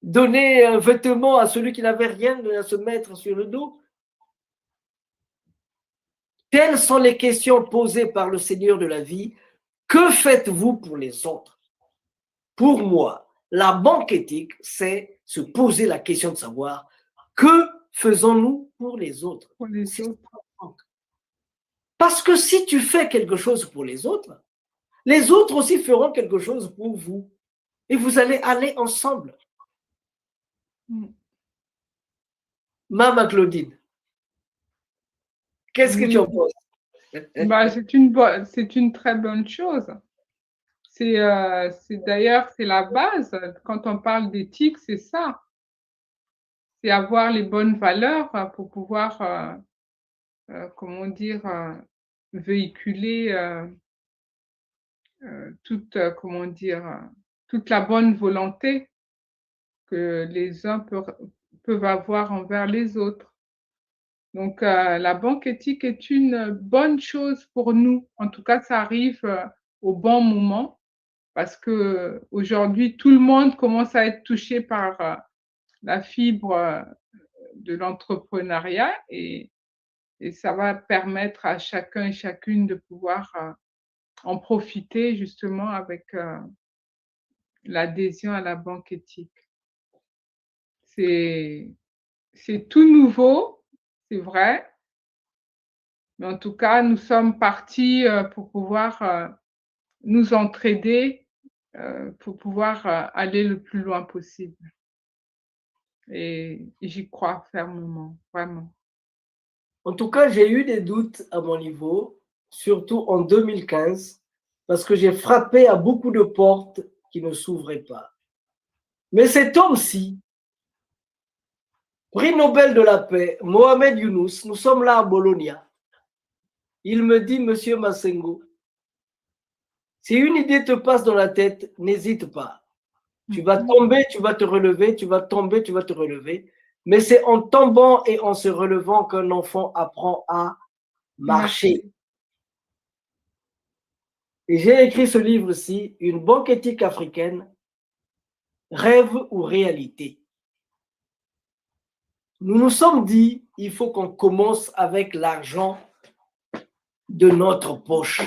Donner un vêtement à celui qui n'avait rien à se mettre sur le dos? Telles sont les questions posées par le Seigneur de la vie. Que faites-vous pour les autres? Pour moi, la banque éthique, c'est se poser la question de savoir que faisons-nous pour les autres? Pour les autres. Parce que si tu fais quelque chose pour les autres aussi feront quelque chose pour vous. Et vous allez aller ensemble. Maman Claudine, qu'est-ce que tu en penses? Bah, c'est une très bonne chose. C'est d'ailleurs, c'est la base. Quand on parle d'éthique, c'est ça. C'est avoir les bonnes valeurs pour pouvoir, comment dire, véhiculer toute, comment dire, toute la bonne volonté que les uns peuvent avoir envers les autres. Donc, la banque éthique est une bonne chose pour nous. En tout cas, ça arrive au bon moment parce que aujourd'hui, tout le monde commence à être touché par la fibre de l'entrepreneuriat et ça va permettre à chacun et chacune de pouvoir en profiter justement avec l'adhésion à la banque éthique. C'est tout nouveau, c'est vrai, mais en tout cas, nous sommes partis pour pouvoir nous entraider, pour pouvoir aller le plus loin possible. Et j'y crois fermement, vraiment. En tout cas, j'ai eu des doutes à mon niveau, surtout en 2015, parce que j'ai frappé à beaucoup de portes qui ne s'ouvraient pas. Mais cet homme-ci, prix Nobel de la paix, Mohamed Younous, nous sommes là à Bologna. Il me dit, Monsieur Massengo, si une idée te passe dans la tête, n'hésite pas. Tu vas tomber, tu vas te relever, tu vas tomber, tu vas te relever. Mais c'est en tombant et en se relevant qu'un enfant apprend à marcher. Et j'ai écrit ce livre-ci, Une banque éthique africaine, rêve ou réalité. Nous nous sommes dit, il faut qu'on commence avec l'argent de notre poche.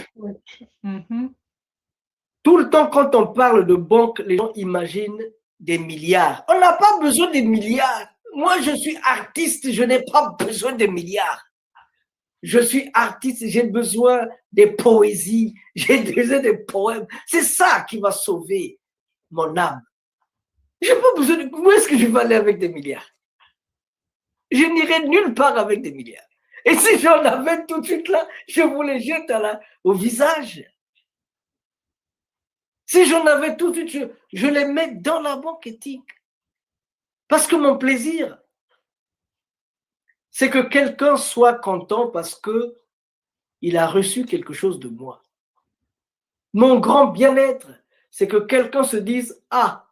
Tout le temps, quand on parle de banque, les gens imaginent des milliards. On n'a pas besoin des milliards. Moi, je suis artiste, je n'ai pas besoin de milliards. Je suis artiste, j'ai besoin des poésies, j'ai besoin des poèmes. C'est ça qui va sauver mon âme. Je n'ai pas besoin de... Où est-ce que je vais aller avec des milliards? Je n'irai nulle part avec des milliards. Et si j'en avais tout de suite là, je vous les jette au visage. Si j'en avais tout de suite, je les mets dans la banque éthique. Parce que mon plaisir, c'est que quelqu'un soit content parce qu'il a reçu quelque chose de moi. Mon grand bien-être, c'est que quelqu'un se dise, ah,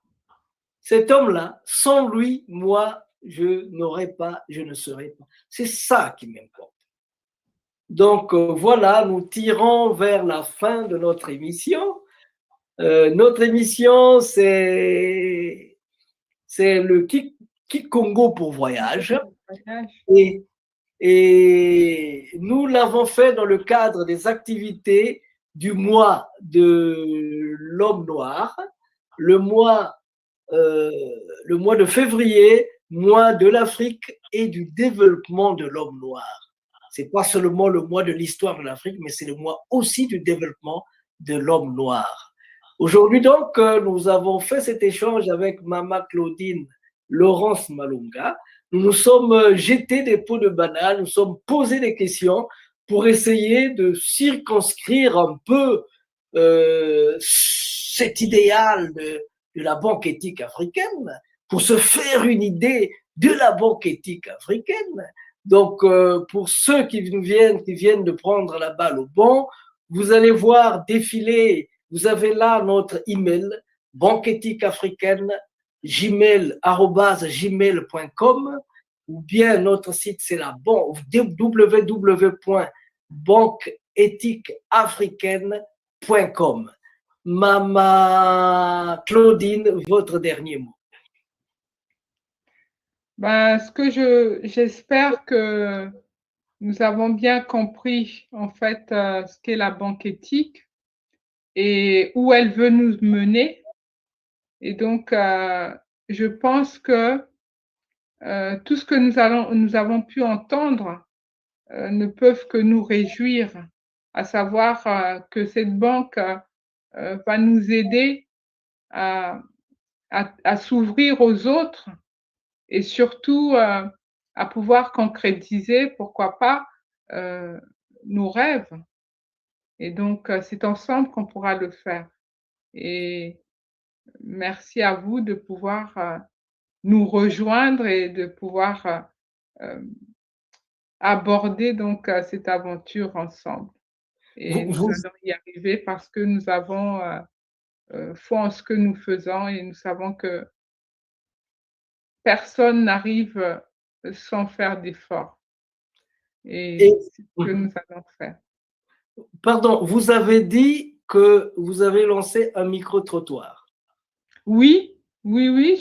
cet homme-là, sans lui, moi, je n'aurais pas, je ne serais pas. C'est ça qui m'importe. Donc voilà, nous tirons vers la fin de notre émission. Notre émission, c'est le Kikongo pour voyage. Et nous l'avons fait dans le cadre des activités du mois de l'homme noir, le mois de février, mois de l'Afrique et du développement de l'homme noir. Ce n'est pas seulement le mois de l'histoire de l'Afrique, mais c'est le mois aussi du développement de l'homme noir. Aujourd'hui donc, nous avons fait cet échange avec Mama Claudine Laurence Malunga. Nous nous sommes jetés des pots de banane, nous sommes posé des questions pour essayer de circonscrire un peu cet idéal de la banque éthique africaine, pour se faire une idée de la banque éthique africaine. Donc, pour ceux qui viennent de prendre la balle au bon, vous allez voir défiler, vous avez là notre email, banqueethiqueafricaine@gmail.com, ou bien notre site, c'est la www.banqueethiqueafricaine.com. Maman Claudine, votre dernier mot. Ben, j'espère que nous avons bien compris en fait ce qu'est la banque éthique et où elle veut nous mener. Et donc, je pense que tout ce que nous avons pu entendre ne peuvent que nous réjouir, à savoir que cette banque va nous aider à, à s'ouvrir aux autres et surtout à pouvoir concrétiser, pourquoi pas, nos rêves. Et donc, c'est ensemble qu'on pourra le faire. Et merci à vous de pouvoir nous rejoindre et de pouvoir aborder donc cette aventure ensemble. Et nous Vous, allons y arriver parce que nous avons foi en ce que nous faisons et nous savons que personne n'arrive sans faire d'efforts. Et et, c'est ce que nous allons faire. pardon, vous avez dit que vous avez lancé un micro-trottoir. Oui, oui, oui,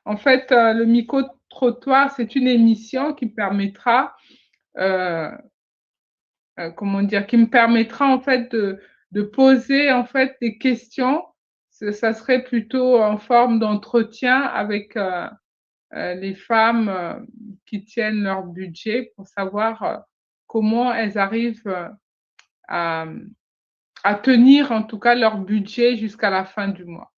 en fait, le micro-trottoir, c'est une émission qui permettra, euh, comment dire, qui me permettra en fait de poser en fait des questions. Ça serait plutôt en forme d'entretien avec les femmes qui tiennent leur budget pour savoir comment elles arrivent à, à tenir en tout cas leur budget jusqu'à la fin du mois.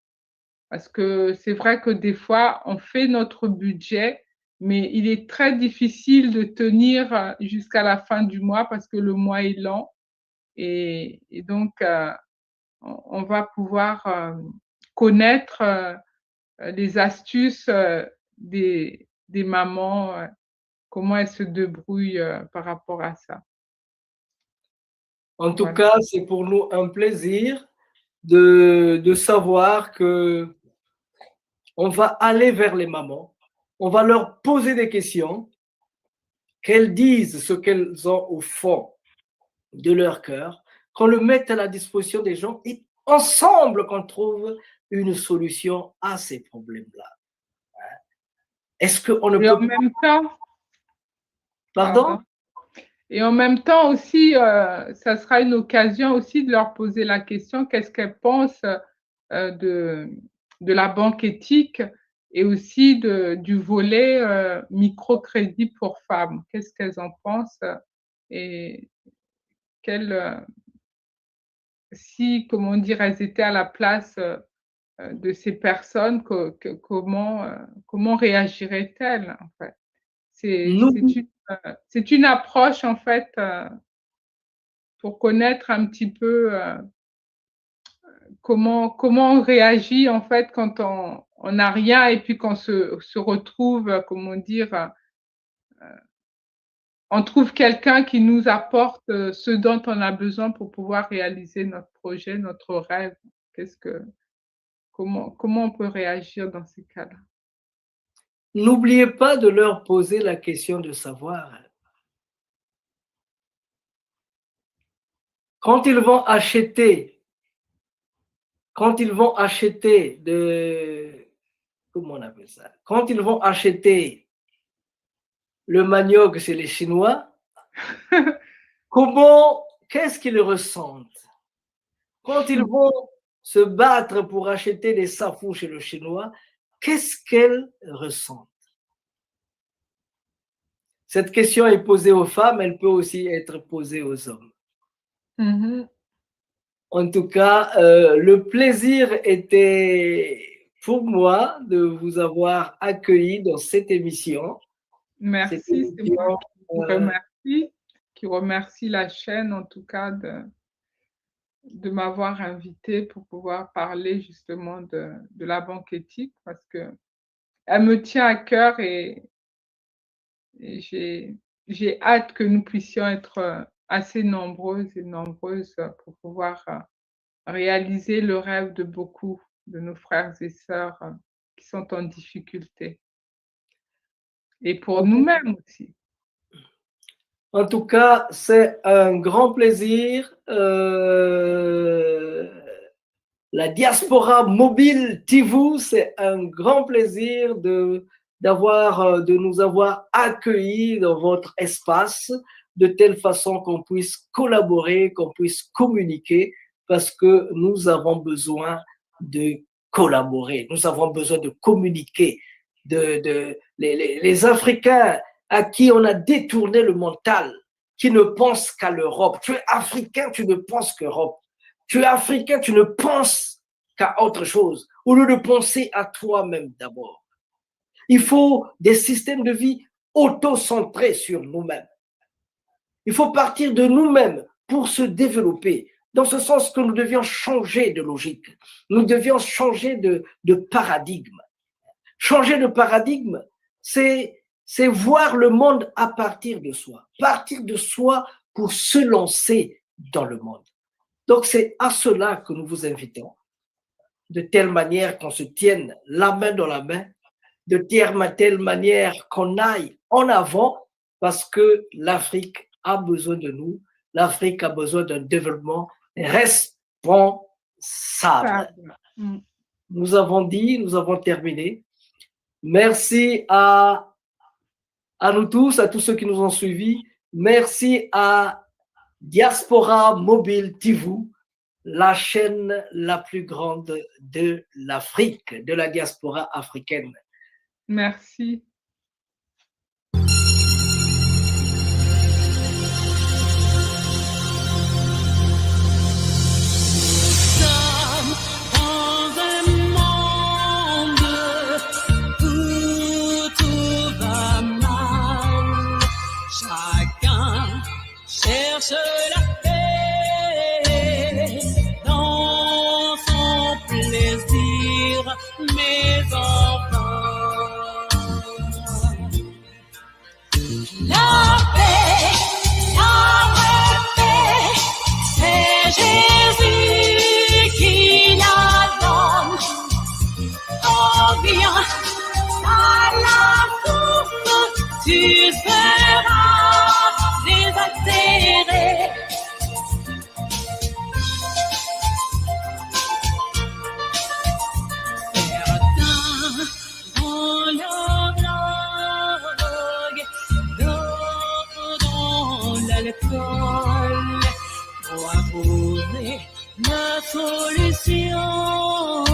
Parce que c'est vrai que des fois, on fait notre budget, mais il est très difficile de tenir jusqu'à la fin du mois parce que le mois est lent. Et donc, on va pouvoir connaître les astuces des mamans, comment elles se débrouillent par rapport à ça. En tout Voilà. cas, c'est pour nous un plaisir de savoir que on va aller vers les mamans, on va leur poser des questions, qu'elles disent ce qu'elles ont au fond de leur cœur, qu'on le mette à la disposition des gens et ensemble qu'on trouve une solution à ces problèmes-là. Est-ce qu'on ne Et en peut même temps, pas… pardon. Pardon? Et en même temps aussi, ça sera une occasion aussi de leur poser la question, qu'est-ce qu'elles pensent de, de la banque éthique et aussi du volet microcrédit pour femmes. Qu'est-ce qu'elles en pensent et si, comment dire, elles étaient à la place de ces personnes, comment réagiraient-elles en fait? Nous, C'est une approche en fait pour connaître un petit peu comment on réagit en fait quand on n'a rien et puis qu'on se retrouve, comment dire, on trouve quelqu'un qui nous apporte ce dont on a besoin pour pouvoir réaliser notre projet, notre rêve. Comment on peut réagir dans ces cas-là? n'oubliez pas de leur poser la question de savoir quand ils vont acheter, comment on appelle ça? Quand ils vont acheter le manioc chez les Chinois, qu'est-ce qu'ils ressentent? Quand ils vont se battre pour acheter des safous chez le Chinois, qu'est-ce qu'elles ressentent? Cette question est posée aux femmes, elle peut aussi être posée aux hommes. Mhm. En tout cas, le plaisir était pour moi de vous avoir accueilli dans cette émission. Cette Merci, c'est moi émission, qui remercie la chaîne en tout cas de m'avoir invité pour pouvoir parler justement de la banque éthique parce que elle me tient à cœur et j'ai hâte que nous puissions être assez nombreuses et nombreuses pour pouvoir réaliser le rêve de beaucoup de nos frères et sœurs qui sont en difficulté. Et pour nous-mêmes aussi. en tout cas, c'est un grand plaisir la diaspora mobile Tivou. C'est un grand plaisir de nous avoir accueillis dans votre espace de telle façon qu'on puisse collaborer, qu'on puisse communiquer, parce que nous avons besoin de collaborer, nous avons besoin de communiquer. Les Africains à qui on a détourné le mental, qui ne pensent qu'à l'Europe. Tu es africain, tu ne penses qu'Europe. Tu es africain, tu ne penses qu'à autre chose, au lieu de penser à toi-même d'abord. Il faut des systèmes de vie auto-centrés sur nous-mêmes. Il faut partir de nous-mêmes pour se développer, dans ce sens que nous devions changer de logique. Nous devions changer de paradigme. Changer de paradigme, c'est voir le monde à partir de soi. Partir de soi pour se lancer dans le monde. Donc, c'est à cela que nous vous invitons, de telle manière qu'on se tienne la main dans la main, de telle manière qu'on aille en avant, parce que l'Afrique a besoin de nous, l'Afrique a besoin d'un développement responsable. Nous avons dit, nous avons terminé. Merci à nous tous, à tous ceux qui nous ont suivis. Merci à Diaspora Mobile Tivou, la chaîne la plus grande de l'Afrique, de la diaspora africaine. Merci. Cherche la paix dans son plaisir, mes enfants. La paix, c'est Jésus qui la donne. Oh bien, à la source, tu seras désaltéré. Certains dans leur drogue, d'autres dans l'alcool, pour approcher la solution.